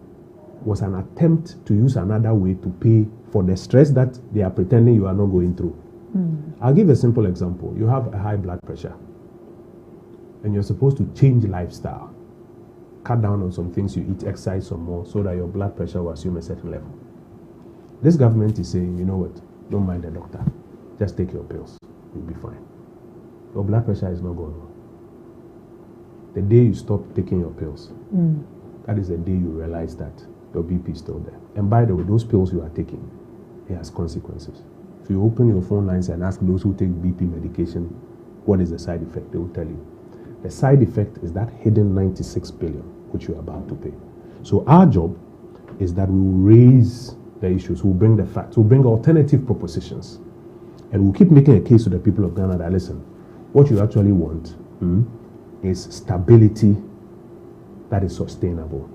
was an attempt to use another way to pay for the stress that they are pretending you are not going through. I'll give a simple example. You have a high blood pressure and you're supposed to change lifestyle. Cut down on some things you eat, exercise some more so that your blood pressure will assume a certain level. This government is saying, you know what, don't mind the doctor. Just take your pills. You'll be fine. Your blood pressure is not going on. The day you stop taking your pills, that is the day you realize that your BP is still there. And by the way, those pills you are taking, it has consequences. If you open your phone lines and ask those who take BP medication, what is the side effect? They will tell you. The side effect is that hidden 96 billion, which you are about to pay. So our job is that we will raise the issues, we'll bring the facts, we'll bring alternative propositions. And we'll keep making a case to the people of Ghana that, listen, what you actually want is stability that is sustainable.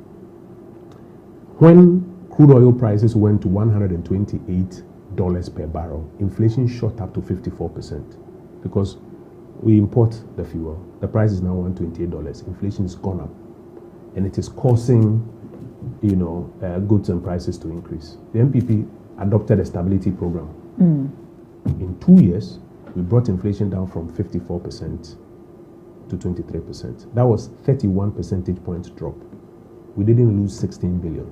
When crude oil prices went to $128 per barrel, inflation shot up to 54% because we import the fuel. The price is now $128. Inflation has gone up, and it is causing, goods and prices to increase. The MPP adopted a stability program. In 2 years, we brought inflation down from 54% to 23%. That was 31 percentage points drop. We didn't lose 16 billion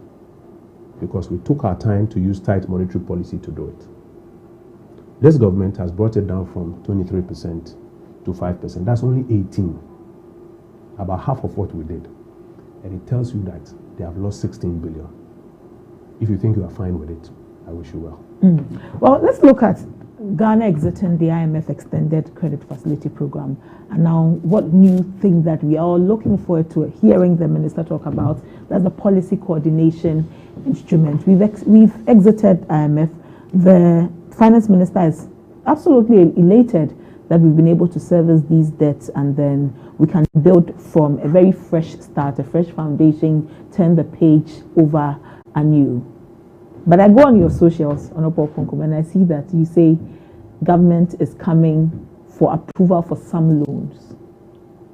because we took our time to use tight monetary policy to do it. This government has brought it down from 23% to 5%. That's only 18, about half of what we did. And it tells you that they have lost 16 billion. If you think you are fine with it, I wish you well. Well, let's look at Ghana exiting the IMF Extended Credit Facility Program. And now, what new thing that we are all looking forward to hearing the minister talk about, that's the policy coordination instrument. We've exited IMF. The finance minister is absolutely elated that we've been able to service these debts, and then we can build from a very fresh start, a fresh foundation, turn the page over anew. But I go on your socials, Honorable Ponkum, and I see that you say government is coming for approval for some loans.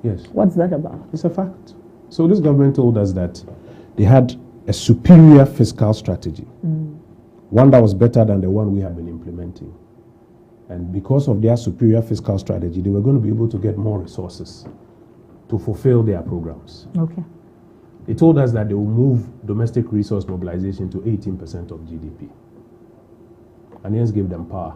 Yes. What's that about? It's a fact. So this government told us that they had a superior fiscal strategy, one that was better than the one we have been implementing. And because of their superior fiscal strategy, they were going to be able to get more resources to fulfill their programs. Okay. They told us that they will move domestic resource mobilization to 18% of GDP. Ghanaians gave them power.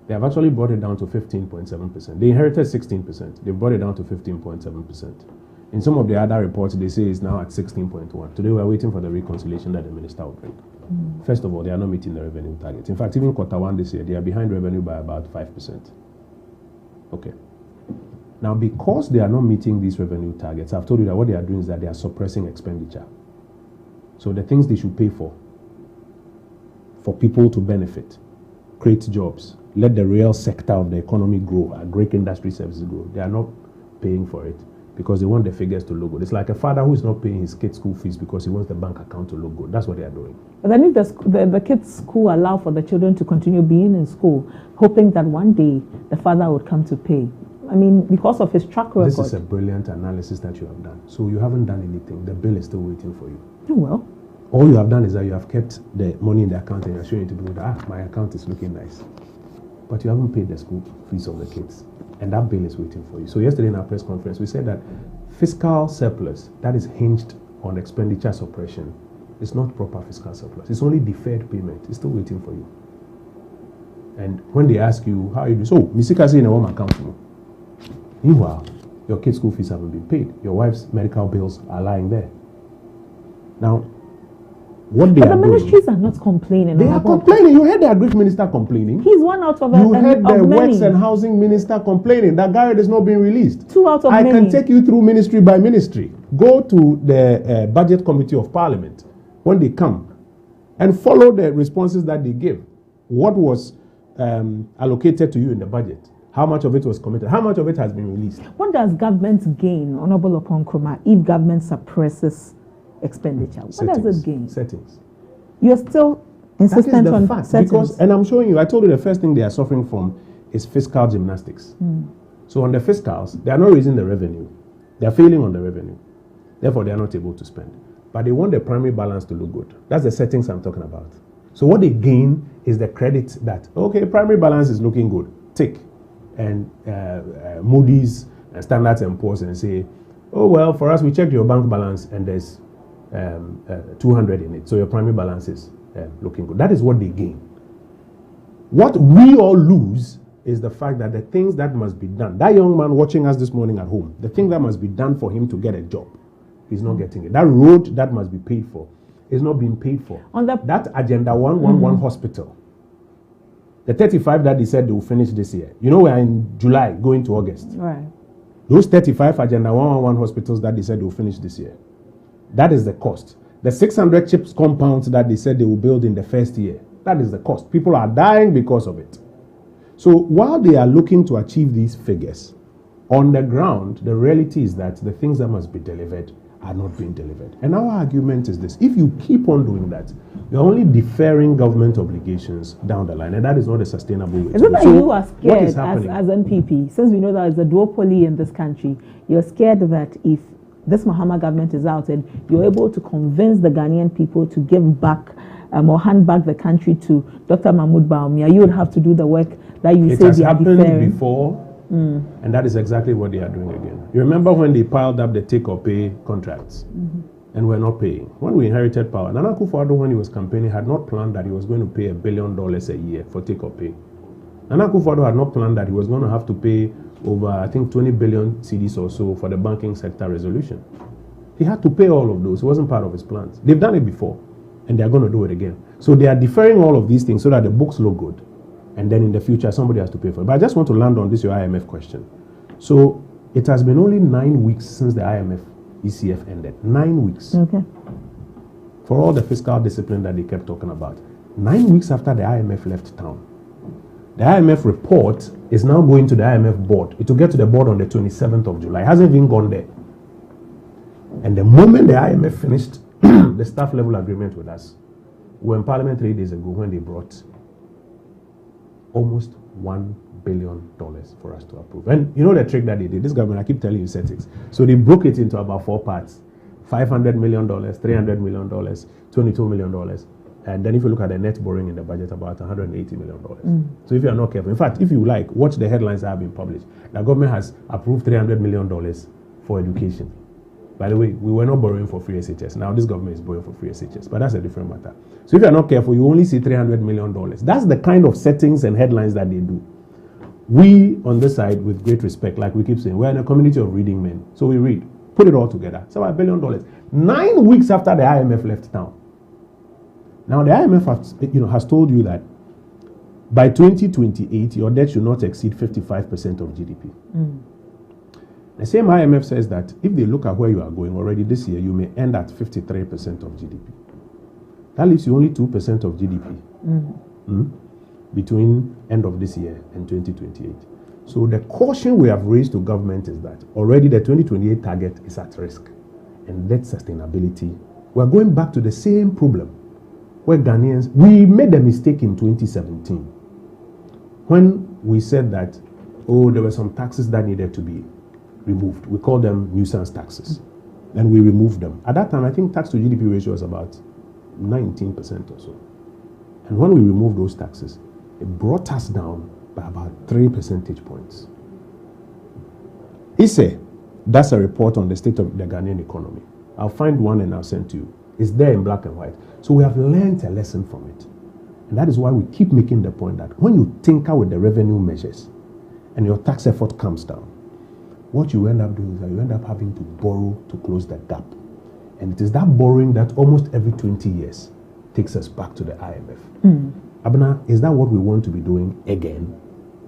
They have actually brought it down to 15.7%. They inherited 16%. They brought it down to 15.7%. In some of the other reports, they say it's now at 16.1%. Today, we are waiting for the reconciliation that the minister will bring. First of all, they are not meeting the revenue target. In fact, even Q1 this year, they are behind revenue by about 5%. Okay. Now, because they are not meeting these revenue targets, I've told you that what they are doing is that they are suppressing expenditure. So the things they should pay for people to benefit, create jobs, let the real sector of the economy grow, agri industry services grow, they are not paying for it because they want the figures to look good. It's like a father who is not paying his kids' school fees because he wants the bank account to look good. That's what they are doing. But then if the kids' school allow for the children to continue being in school, hoping that one day the father would come to pay. I mean, because of his track record. This is a brilliant analysis that you have done. So you haven't done anything. The bill is still waiting for you. Oh, well. All you have done is that you have kept the money in the account and you're showing it to people that, my account is looking nice. But you haven't paid the school fees of the kids. And that bill is waiting for you. So yesterday in our press conference, we said that fiscal surplus that is hinged on expenditure suppression is not proper fiscal surplus. It's only deferred payment. It's still waiting for you. And when they ask you, how you do, so, Mr. in a woman account for you. Meanwhile, your kids' school fees haven't been paid. Your wife's medical bills are lying there. Now, what they are doing... But the ministries are not complaining. They are complaining. You heard the agri minister complaining. He's one out of You heard the works and housing minister complaining that Garrett is not being released. 2 out of many. I can take you through ministry by ministry. Go to the budget committee of parliament when they come and follow the responses that they give. What was allocated to you in the budget? How much of it was committed? How much of it has been released? What does government gain, Honorable Oponkroma, if government suppresses expenditure? What does it gain? Settings. You're still insistent on fact, settings. because, and I'm showing you, I told you the first thing they are suffering from is fiscal gymnastics. So on the fiscals, they are not raising the revenue. They are failing on the revenue. Therefore, they are not able to spend. But they want the primary balance to look good. That's the settings I'm talking about. So what they gain is the credit that, okay, primary balance is looking good. Tick. And Moody's and Standard & Poor's and say, oh, well, for us, we checked your bank balance and there's 200 in it. So your primary balance is looking good. That is what they gain. What we all lose is the fact that the things that must be done, that young man watching us this morning at home, the thing that must be done for him to get a job, he's not getting it. That road that must be paid for is not being paid for. On that Agenda 111 hospital, the 35 that they said they will finish this year. You know, we're in July, going to August. Right. Those 35 Agenda 111 hospitals that they said they will finish this year, that is the cost. The 600 CHIPS compounds that they said they will build in the first year, that is the cost. People are dying because of it. So while they are looking to achieve these figures, on the ground, the reality is that the things that must be delivered are not being delivered. And our argument is this: if you keep on doing that, you're only deferring government obligations down the line, and that is not a sustainable way. Is it that you are scared as NPP, since we know that there's a duopoly in this country, you're scared that if this Mahama government is out and you're able to convince the Ghanaian people to give back or hand back the country to Dr. Mahmoud Bawumia, you would have to do the work that you say they are deferring? It has happened before. And that is exactly what they are doing again. You remember when they piled up the take-or-pay contracts and were not paying? When we inherited power, Nana Akufo-Addo, when he was campaigning, had not planned that he was going to pay $1 billion a year for take-or-pay. Nana Akufo-Addo had not planned that he was going to have to pay over, I think, 20 billion cedis or so for the banking sector resolution. He had to pay all of those. It wasn't part of his plans. They've done it before, and they're going to do it again. So they are deferring all of these things so that the books look good. And then in the future, somebody has to pay for it. But I just want to land on this, your IMF question. So it has been only 9 weeks since the IMF ECF ended. 9 weeks. Okay. For all the fiscal discipline that they kept talking about. 9 weeks after the IMF left town. The IMF report is now going to the IMF board. It will get to the board on the 27th of July. It hasn't even gone there. And the moment the IMF finished the staff level agreement with us, we were in Parliament 3 days ago when they brought almost $1 billion for us to approve. And you know the trick that they did? This government, I keep telling you settings. So they broke it into about 4 parts. $500 million, $300 million, $22 million. And then if you look at the net borrowing in the budget, about $180 million. So if you are not careful, in fact, if you like, watch the headlines that have been published. The government has approved $300 million for education. By the way, we were not borrowing for free SHS. Now this government is borrowing for free SHS, but that's a different matter. So if you're not careful, you only see $300 million. That's the kind of settings and headlines that they do. We, on this side, with great respect, like we keep saying, we're in a community of reading men. So we read, put it all together. It's about $1 billion. 9 weeks after the IMF left town. Now the IMF has told you that by 2028, your debt should not exceed 55% of GDP. The same IMF says that if they look at where you are going already this year, you may end at 53% of GDP. That leaves you only 2% of GDP between end of this year and 2028. So the caution we have raised to government is that already the 2028 target is at risk. And debt sustainability, we're going back to the same problem where Ghanaians, we made a mistake in 2017 when we said that, there were some taxes that needed to be removed. We call them nuisance taxes. And we removed them. At that time, I think tax to GDP ratio was about 19% or so. And when we removed those taxes, it brought us down by about 3 percentage points. That's a report on the state of the Ghanaian economy. I'll find one and I'll send to you. It's there in black and white. So we have learned a lesson from it. And that is why we keep making the point that when you tinker with the revenue measures and your tax effort comes down, what you end up doing is that you end up having to borrow to close the gap. And it is that borrowing that almost every 20 years takes us back to the IMF. Abena, is that what we want to be doing again?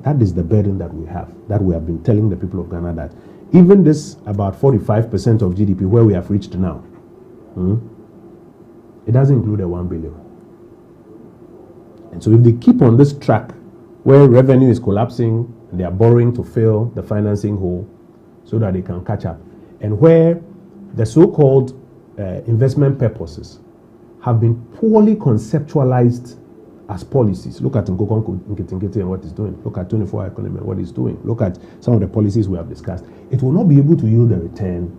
That is the burden that we have been telling the people of Ghana, that even this about 45% of GDP where we have reached now, it doesn't include the 1 billion. And so if they keep on this track where revenue is collapsing and they are borrowing to fill the financing hole so that they can catch up, and where the so-called investment purposes have been poorly conceptualized as policies. Look at Nkoko Nketingete and what it's doing. Look at 24-hour economy and what it's doing. Look at some of the policies we have discussed. It will not be able to yield a return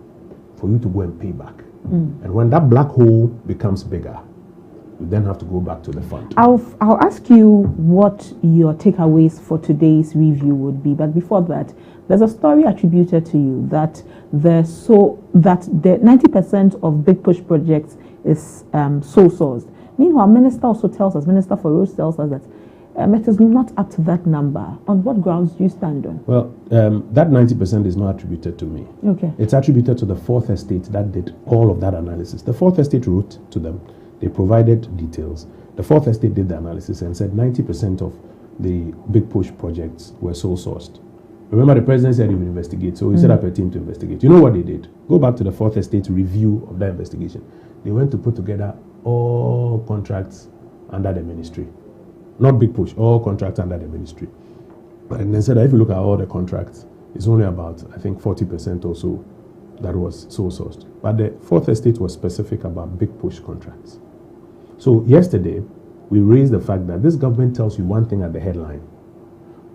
for you to go and pay back. And when that black hole becomes bigger, you then have to go back to the fund. I'll ask you what your takeaways for today's review would be. But before that, there's a story attributed to you that the 90% of big push projects is sole sourced. Meanwhile, Minister for Roads tells us that it is not up to that number. On what grounds do you stand on? Well, that 90% is not attributed to me. Okay. It's attributed to the Fourth Estate that did all of that analysis. The Fourth Estate wrote to them. They provided details. The Fourth Estate did the analysis and said 90% of the big push projects were sole sourced. Remember, the president said he would investigate, so he set up a team to investigate. You know what they did? Go back to the Fourth Estate review of that investigation. They went to put together all contracts under the ministry. Not big push, all contracts under the ministry. And they said that if you look at all the contracts, it's only about, I think, 40% or so that was sole sourced. But the Fourth Estate was specific about big push contracts. So yesterday, we raised the fact that this government tells you one thing at the headline.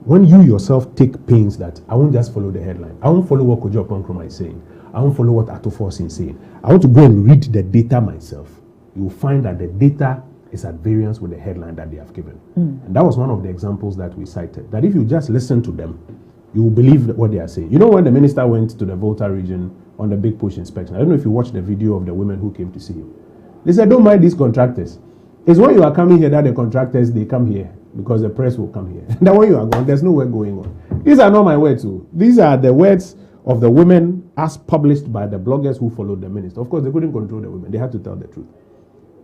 When you yourself take pains that I won't just follow the headline, I won't follow what Kojo Pankroma is saying, I won't follow what Atofos is saying, I want to go and read the data myself, you will find that the data is at variance with the headline that they have given. And that was one of the examples that we cited, that if you just listen to them, you will believe what they are saying. You know, when the minister went to the Volta region on the big push inspection, I don't know if you watched the video of the women who came to see him. They said, don't mind these contractors. It's when you are coming here that the contractors, they come here because the press will come here. And then when you are gone, there's nowhere going on. These are not my words. These are the words of the women as published by the bloggers who followed the minister. Of course, they couldn't control the women. They had to tell the truth.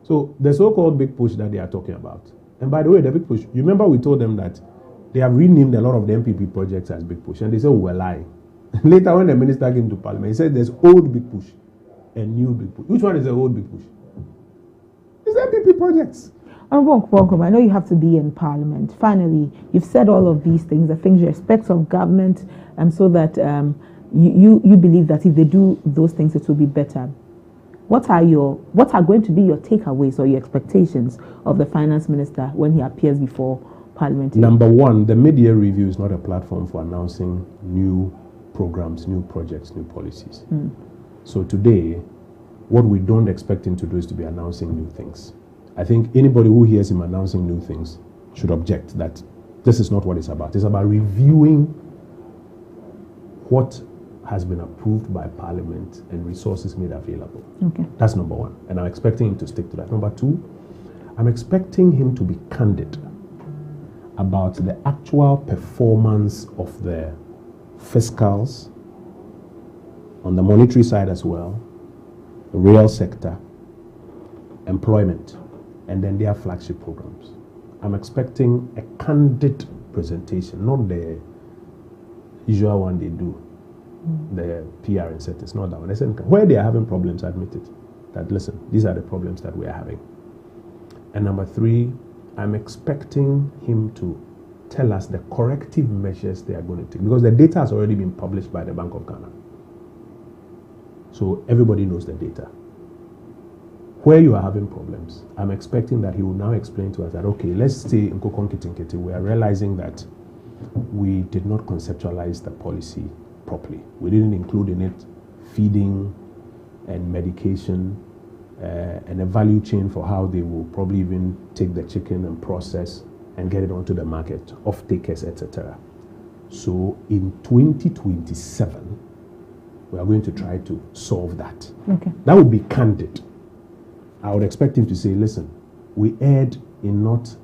So the so-called big push that they are talking about. And by the way, the big push, you remember we told them that they have renamed a lot of the MPP projects as big push. And they said, we're lying. Later, when the minister came to parliament, he said there's old big push and new big push. Which one is the old big push? It's MPP projects. Welcome. I know you have to be in parliament. Finally, you've said all of these things, the things you expect of government, so that you believe that if they do those things, it will be better. What are going to be your takeaways or your expectations of the finance minister when he appears before parliament? Number one, the mid-year review is not a platform for announcing new programs, new projects, new policies. So today, what we don't expect him to do is to be announcing new things. I think anybody who hears him announcing new things should object that this is not what it's about. It's about reviewing what has been approved by Parliament and resources made available. Okay. That's number one. And I'm expecting him to stick to that. Number two, I'm expecting him to be candid about the actual performance of the fiscals on the monetary side as well, the real sector, employment, and then their flagship programs. I'm expecting a candid presentation, not the usual one they do. the PR incentives, not that one. They said, where they are having problems, admit it. That, listen, these are the problems that we are having. And number 3, I'm expecting him to tell us the corrective measures they are going to take, because the data has already been published by the Bank of Ghana. So everybody knows the data. Where you are having problems, I'm expecting that he will now explain to us that, okay, let's say in Kokonkitingkiti, we are realizing that we did not conceptualize the policy properly. We didn't include in it feeding and medication and a value chain for how they will probably even take the chicken and process and get it onto the market, off-takers, etc. So in 2027, we are going to try to solve that. Okay. That would be candid. I would expect him to say, listen, we erred in not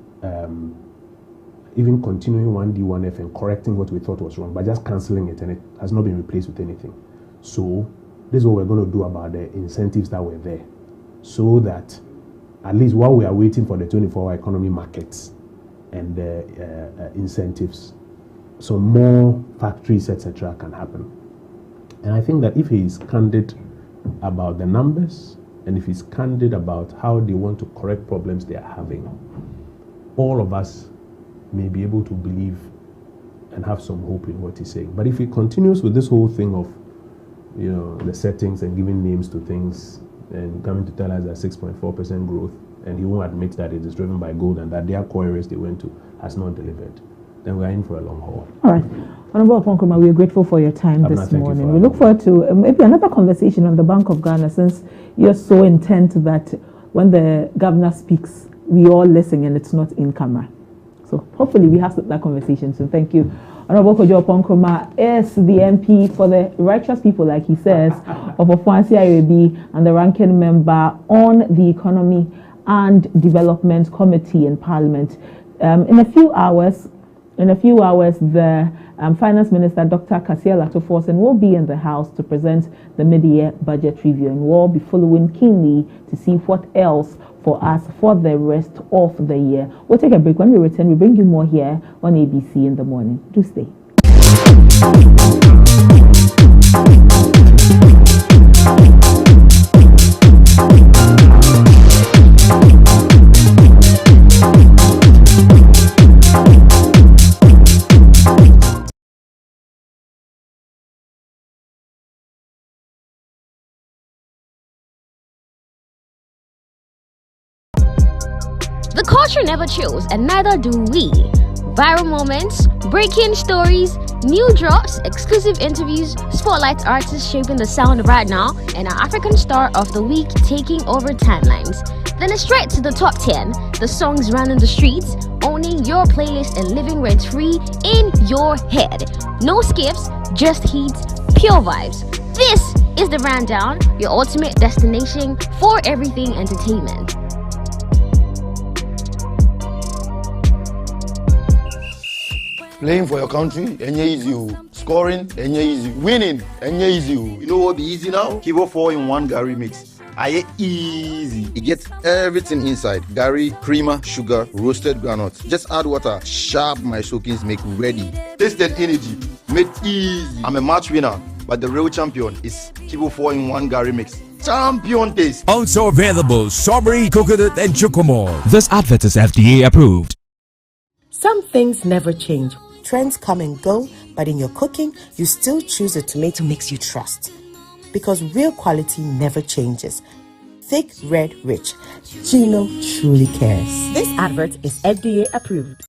even continuing 1D, 1F and correcting what we thought was wrong, but just cancelling it, and it has not been replaced with anything. So this is what we're going to do about the incentives that were there, so that at least while we are waiting for the 24-hour economy markets and the incentives, so more factories, etc., can happen. And I think that if he is candid about the numbers, and if he's candid about how they want to correct problems they are having, all of us may be able to believe and have some hope in what he's saying. But if he continues with this whole thing of, you know, the settings and giving names to things and coming to tell us that 6.4% growth, and he won't admit that it is driven by gold and that their core areas they went to has not delivered, then we're in for a long haul. All right. Honorable Oponkroma, we are grateful for your time this morning. We look forward to maybe another conversation on the Bank of Ghana, since you're so intent that when the governor speaks, we all listen and it's not in camera. So hopefully we have that conversation soon. Thank you. Honorable Kojo Oponkroma is the MP for the righteous people, like he says, of Ofuansi IAB, and the ranking member on the Economy and Development Committee in Parliament. In a few hours, the Finance Minister, Dr. Kasia Lato-Forsen, will be in the House to present the mid-year budget review, and we'll be following keenly to see what else for us for the rest of the year. We'll take a break. When we return, we bring you more here on ABC in the morning. Do stay. The culture never chills, and neither do we. Viral moments, breaking stories, new drops, exclusive interviews, spotlight artists shaping the sound right now, and our African Star of the Week taking over timelines. Then it's straight to the top 10, the songs running the streets, owning your playlist and living rent-free in your head. No skips, just heat, pure vibes. This is the Rundown, your ultimate destination for everything entertainment. Playing for your country, easy. Scoring, easy. Winning, easy. You know what be easy now? Kibo 4-in-1 Gary mix. Easy. It gets everything inside. Gary, creamer, sugar, roasted groundnuts. Just add water. Sharp my soakings make ready. Taste that energy. Made easy. I'm a match winner, but the real champion is Kibo 4-in-1 Gary mix. Champion taste. Also available strawberry, coconut, and chocomore. This advert is FDA approved. Some things never change. Trends come and go, but in your cooking, you still choose a tomato mix you trust. Because real quality never changes. Thick, red, rich. Gino truly cares. This advert is FDA approved.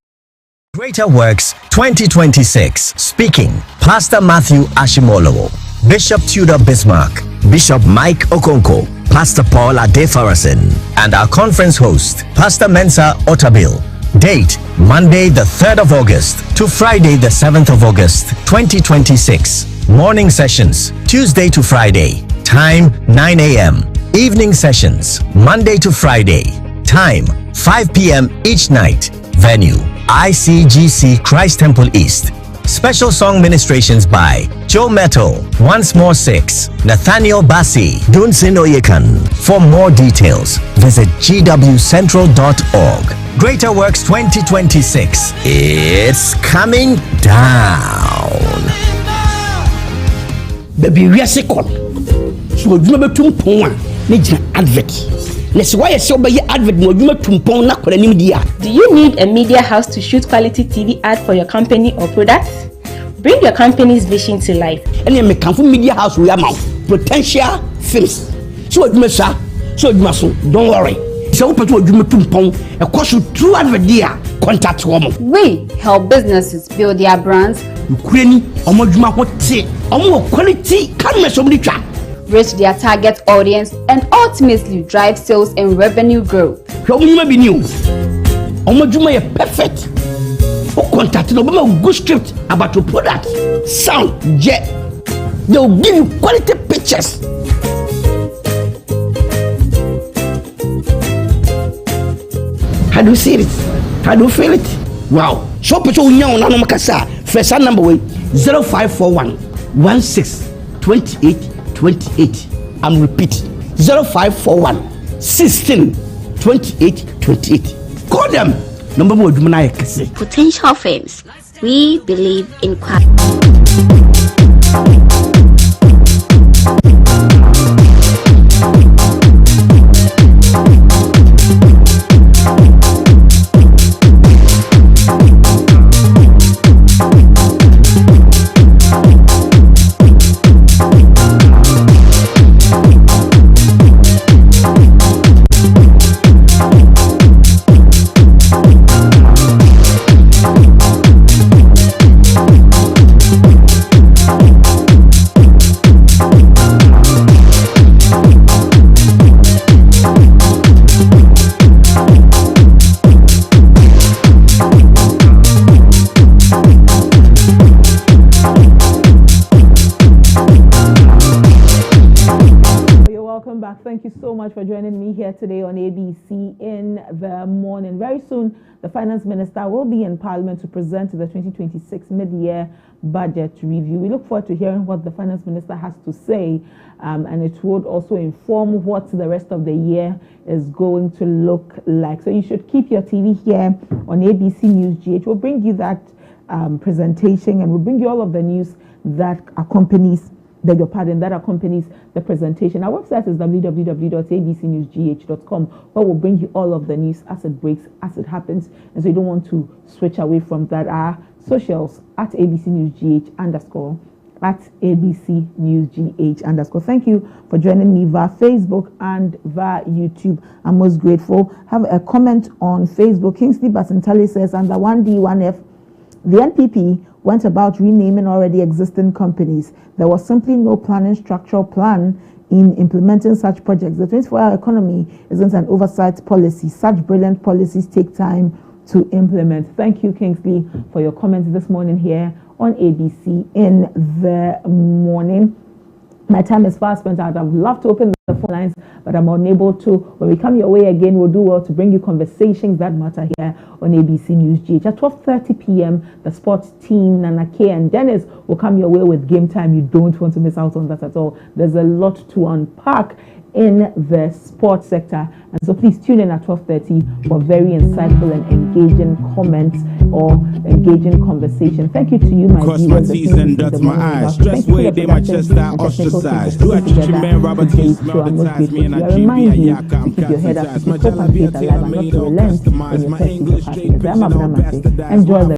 Greater Works 2026. Speaking, Pastor Matthew Ashimolowo, Bishop Tudor Bismarck, Bishop Mike Okonko, Pastor Paul Adefarasin, and our conference host, Pastor Mensa Otabil. Date, Monday the 3rd of August to Friday the 7th of August 2026. Morning sessions, Tuesday to Friday. Time, 9 a.m. Evening sessions, Monday to Friday. Time, 5 p.m. each night. Venue, ICGC Christ Temple East. Special song ministrations by Joe Metal, Once More 6, Nathaniel Bassi, Dunsin Oyekan. For more details, visit gwcentral.org. Greater Works 2026. It's coming down. baby we are second. So you be tumpon a ne gina advert. Na se why say obey advert no adwuma tumpon na kwara nim dia. Do you need a media house to shoot quality TV ad for your company or products? Bring your company's vision to life. And me come from media house we am potential films. So adwuma sa, so adwuma so, don't worry. So we put adwuma tumpon e cost you through advert dia contact wo. We help businesses build their brands. Ukraine omodwuma hote, omo quality camera so many twa. Reach their target audience and ultimately drive sales and revenue growth. Omodwuma be new. Omodwuma is perfect. O contact no be good script about your product, sound, jet. They will give you quality pictures. How do you see it? How do you feel it? Wow. So put your young on Makasa. First number way 0541 16 28 28. I'm repeating 0541 16 28 28. Call them. Number one, Potential Films. We believe in quality. Thank you so much for joining me here today on ABC in the morning. Very soon, the Finance Minister will be in Parliament to present the 2026 mid-year budget review. We look forward to hearing what the Finance Minister has to say, and it would also inform what the rest of the year is going to look like. So you should keep your TV here on ABC News GH. We'll bring you that presentation, and we'll bring you all of the news that accompanies the presentation. Our website is www.abcnewsgh.com, where we'll bring you all of the news as it breaks, as it happens. And so you don't want to switch away from that. Our socials at abcnewsgh_, at abcnewsgh_. Thank you for joining me via Facebook and via YouTube. I'm most grateful. Have a comment on Facebook. Kingsley Basintali says, under 1D1F, the NPP went about renaming already existing companies. There was simply no structural plan in implementing such projects. The 24-hour economy isn't an oversight policy. Such brilliant policies take time to implement. Thank you, Kingsley, for your comments this morning here on ABC in the morning. My time is fast spent out. I would love to open the phone lines, but I'm unable to. When we come your way again, we'll do well to bring you conversations that matter here on ABC News GH. At 12:30 p.m., the sports team, Nana K and Dennis, will come your way with Game Time. You don't want to miss out on that at all. There's a lot to unpack in the sports sector, and so please tune in at 12:30 for very insightful and engaging comments or engaging conversation. Thank you to you, my viewers. Cross my T's and dots my eyes. Stress way they my chest out ostracized. Do I teach you man Robert T. Smell the ties me and I GB Yaka. I'm capitalized. My jelly be alive. I'm not to relent when you're testing your happiness. I'm Abena Mante. Enjoy the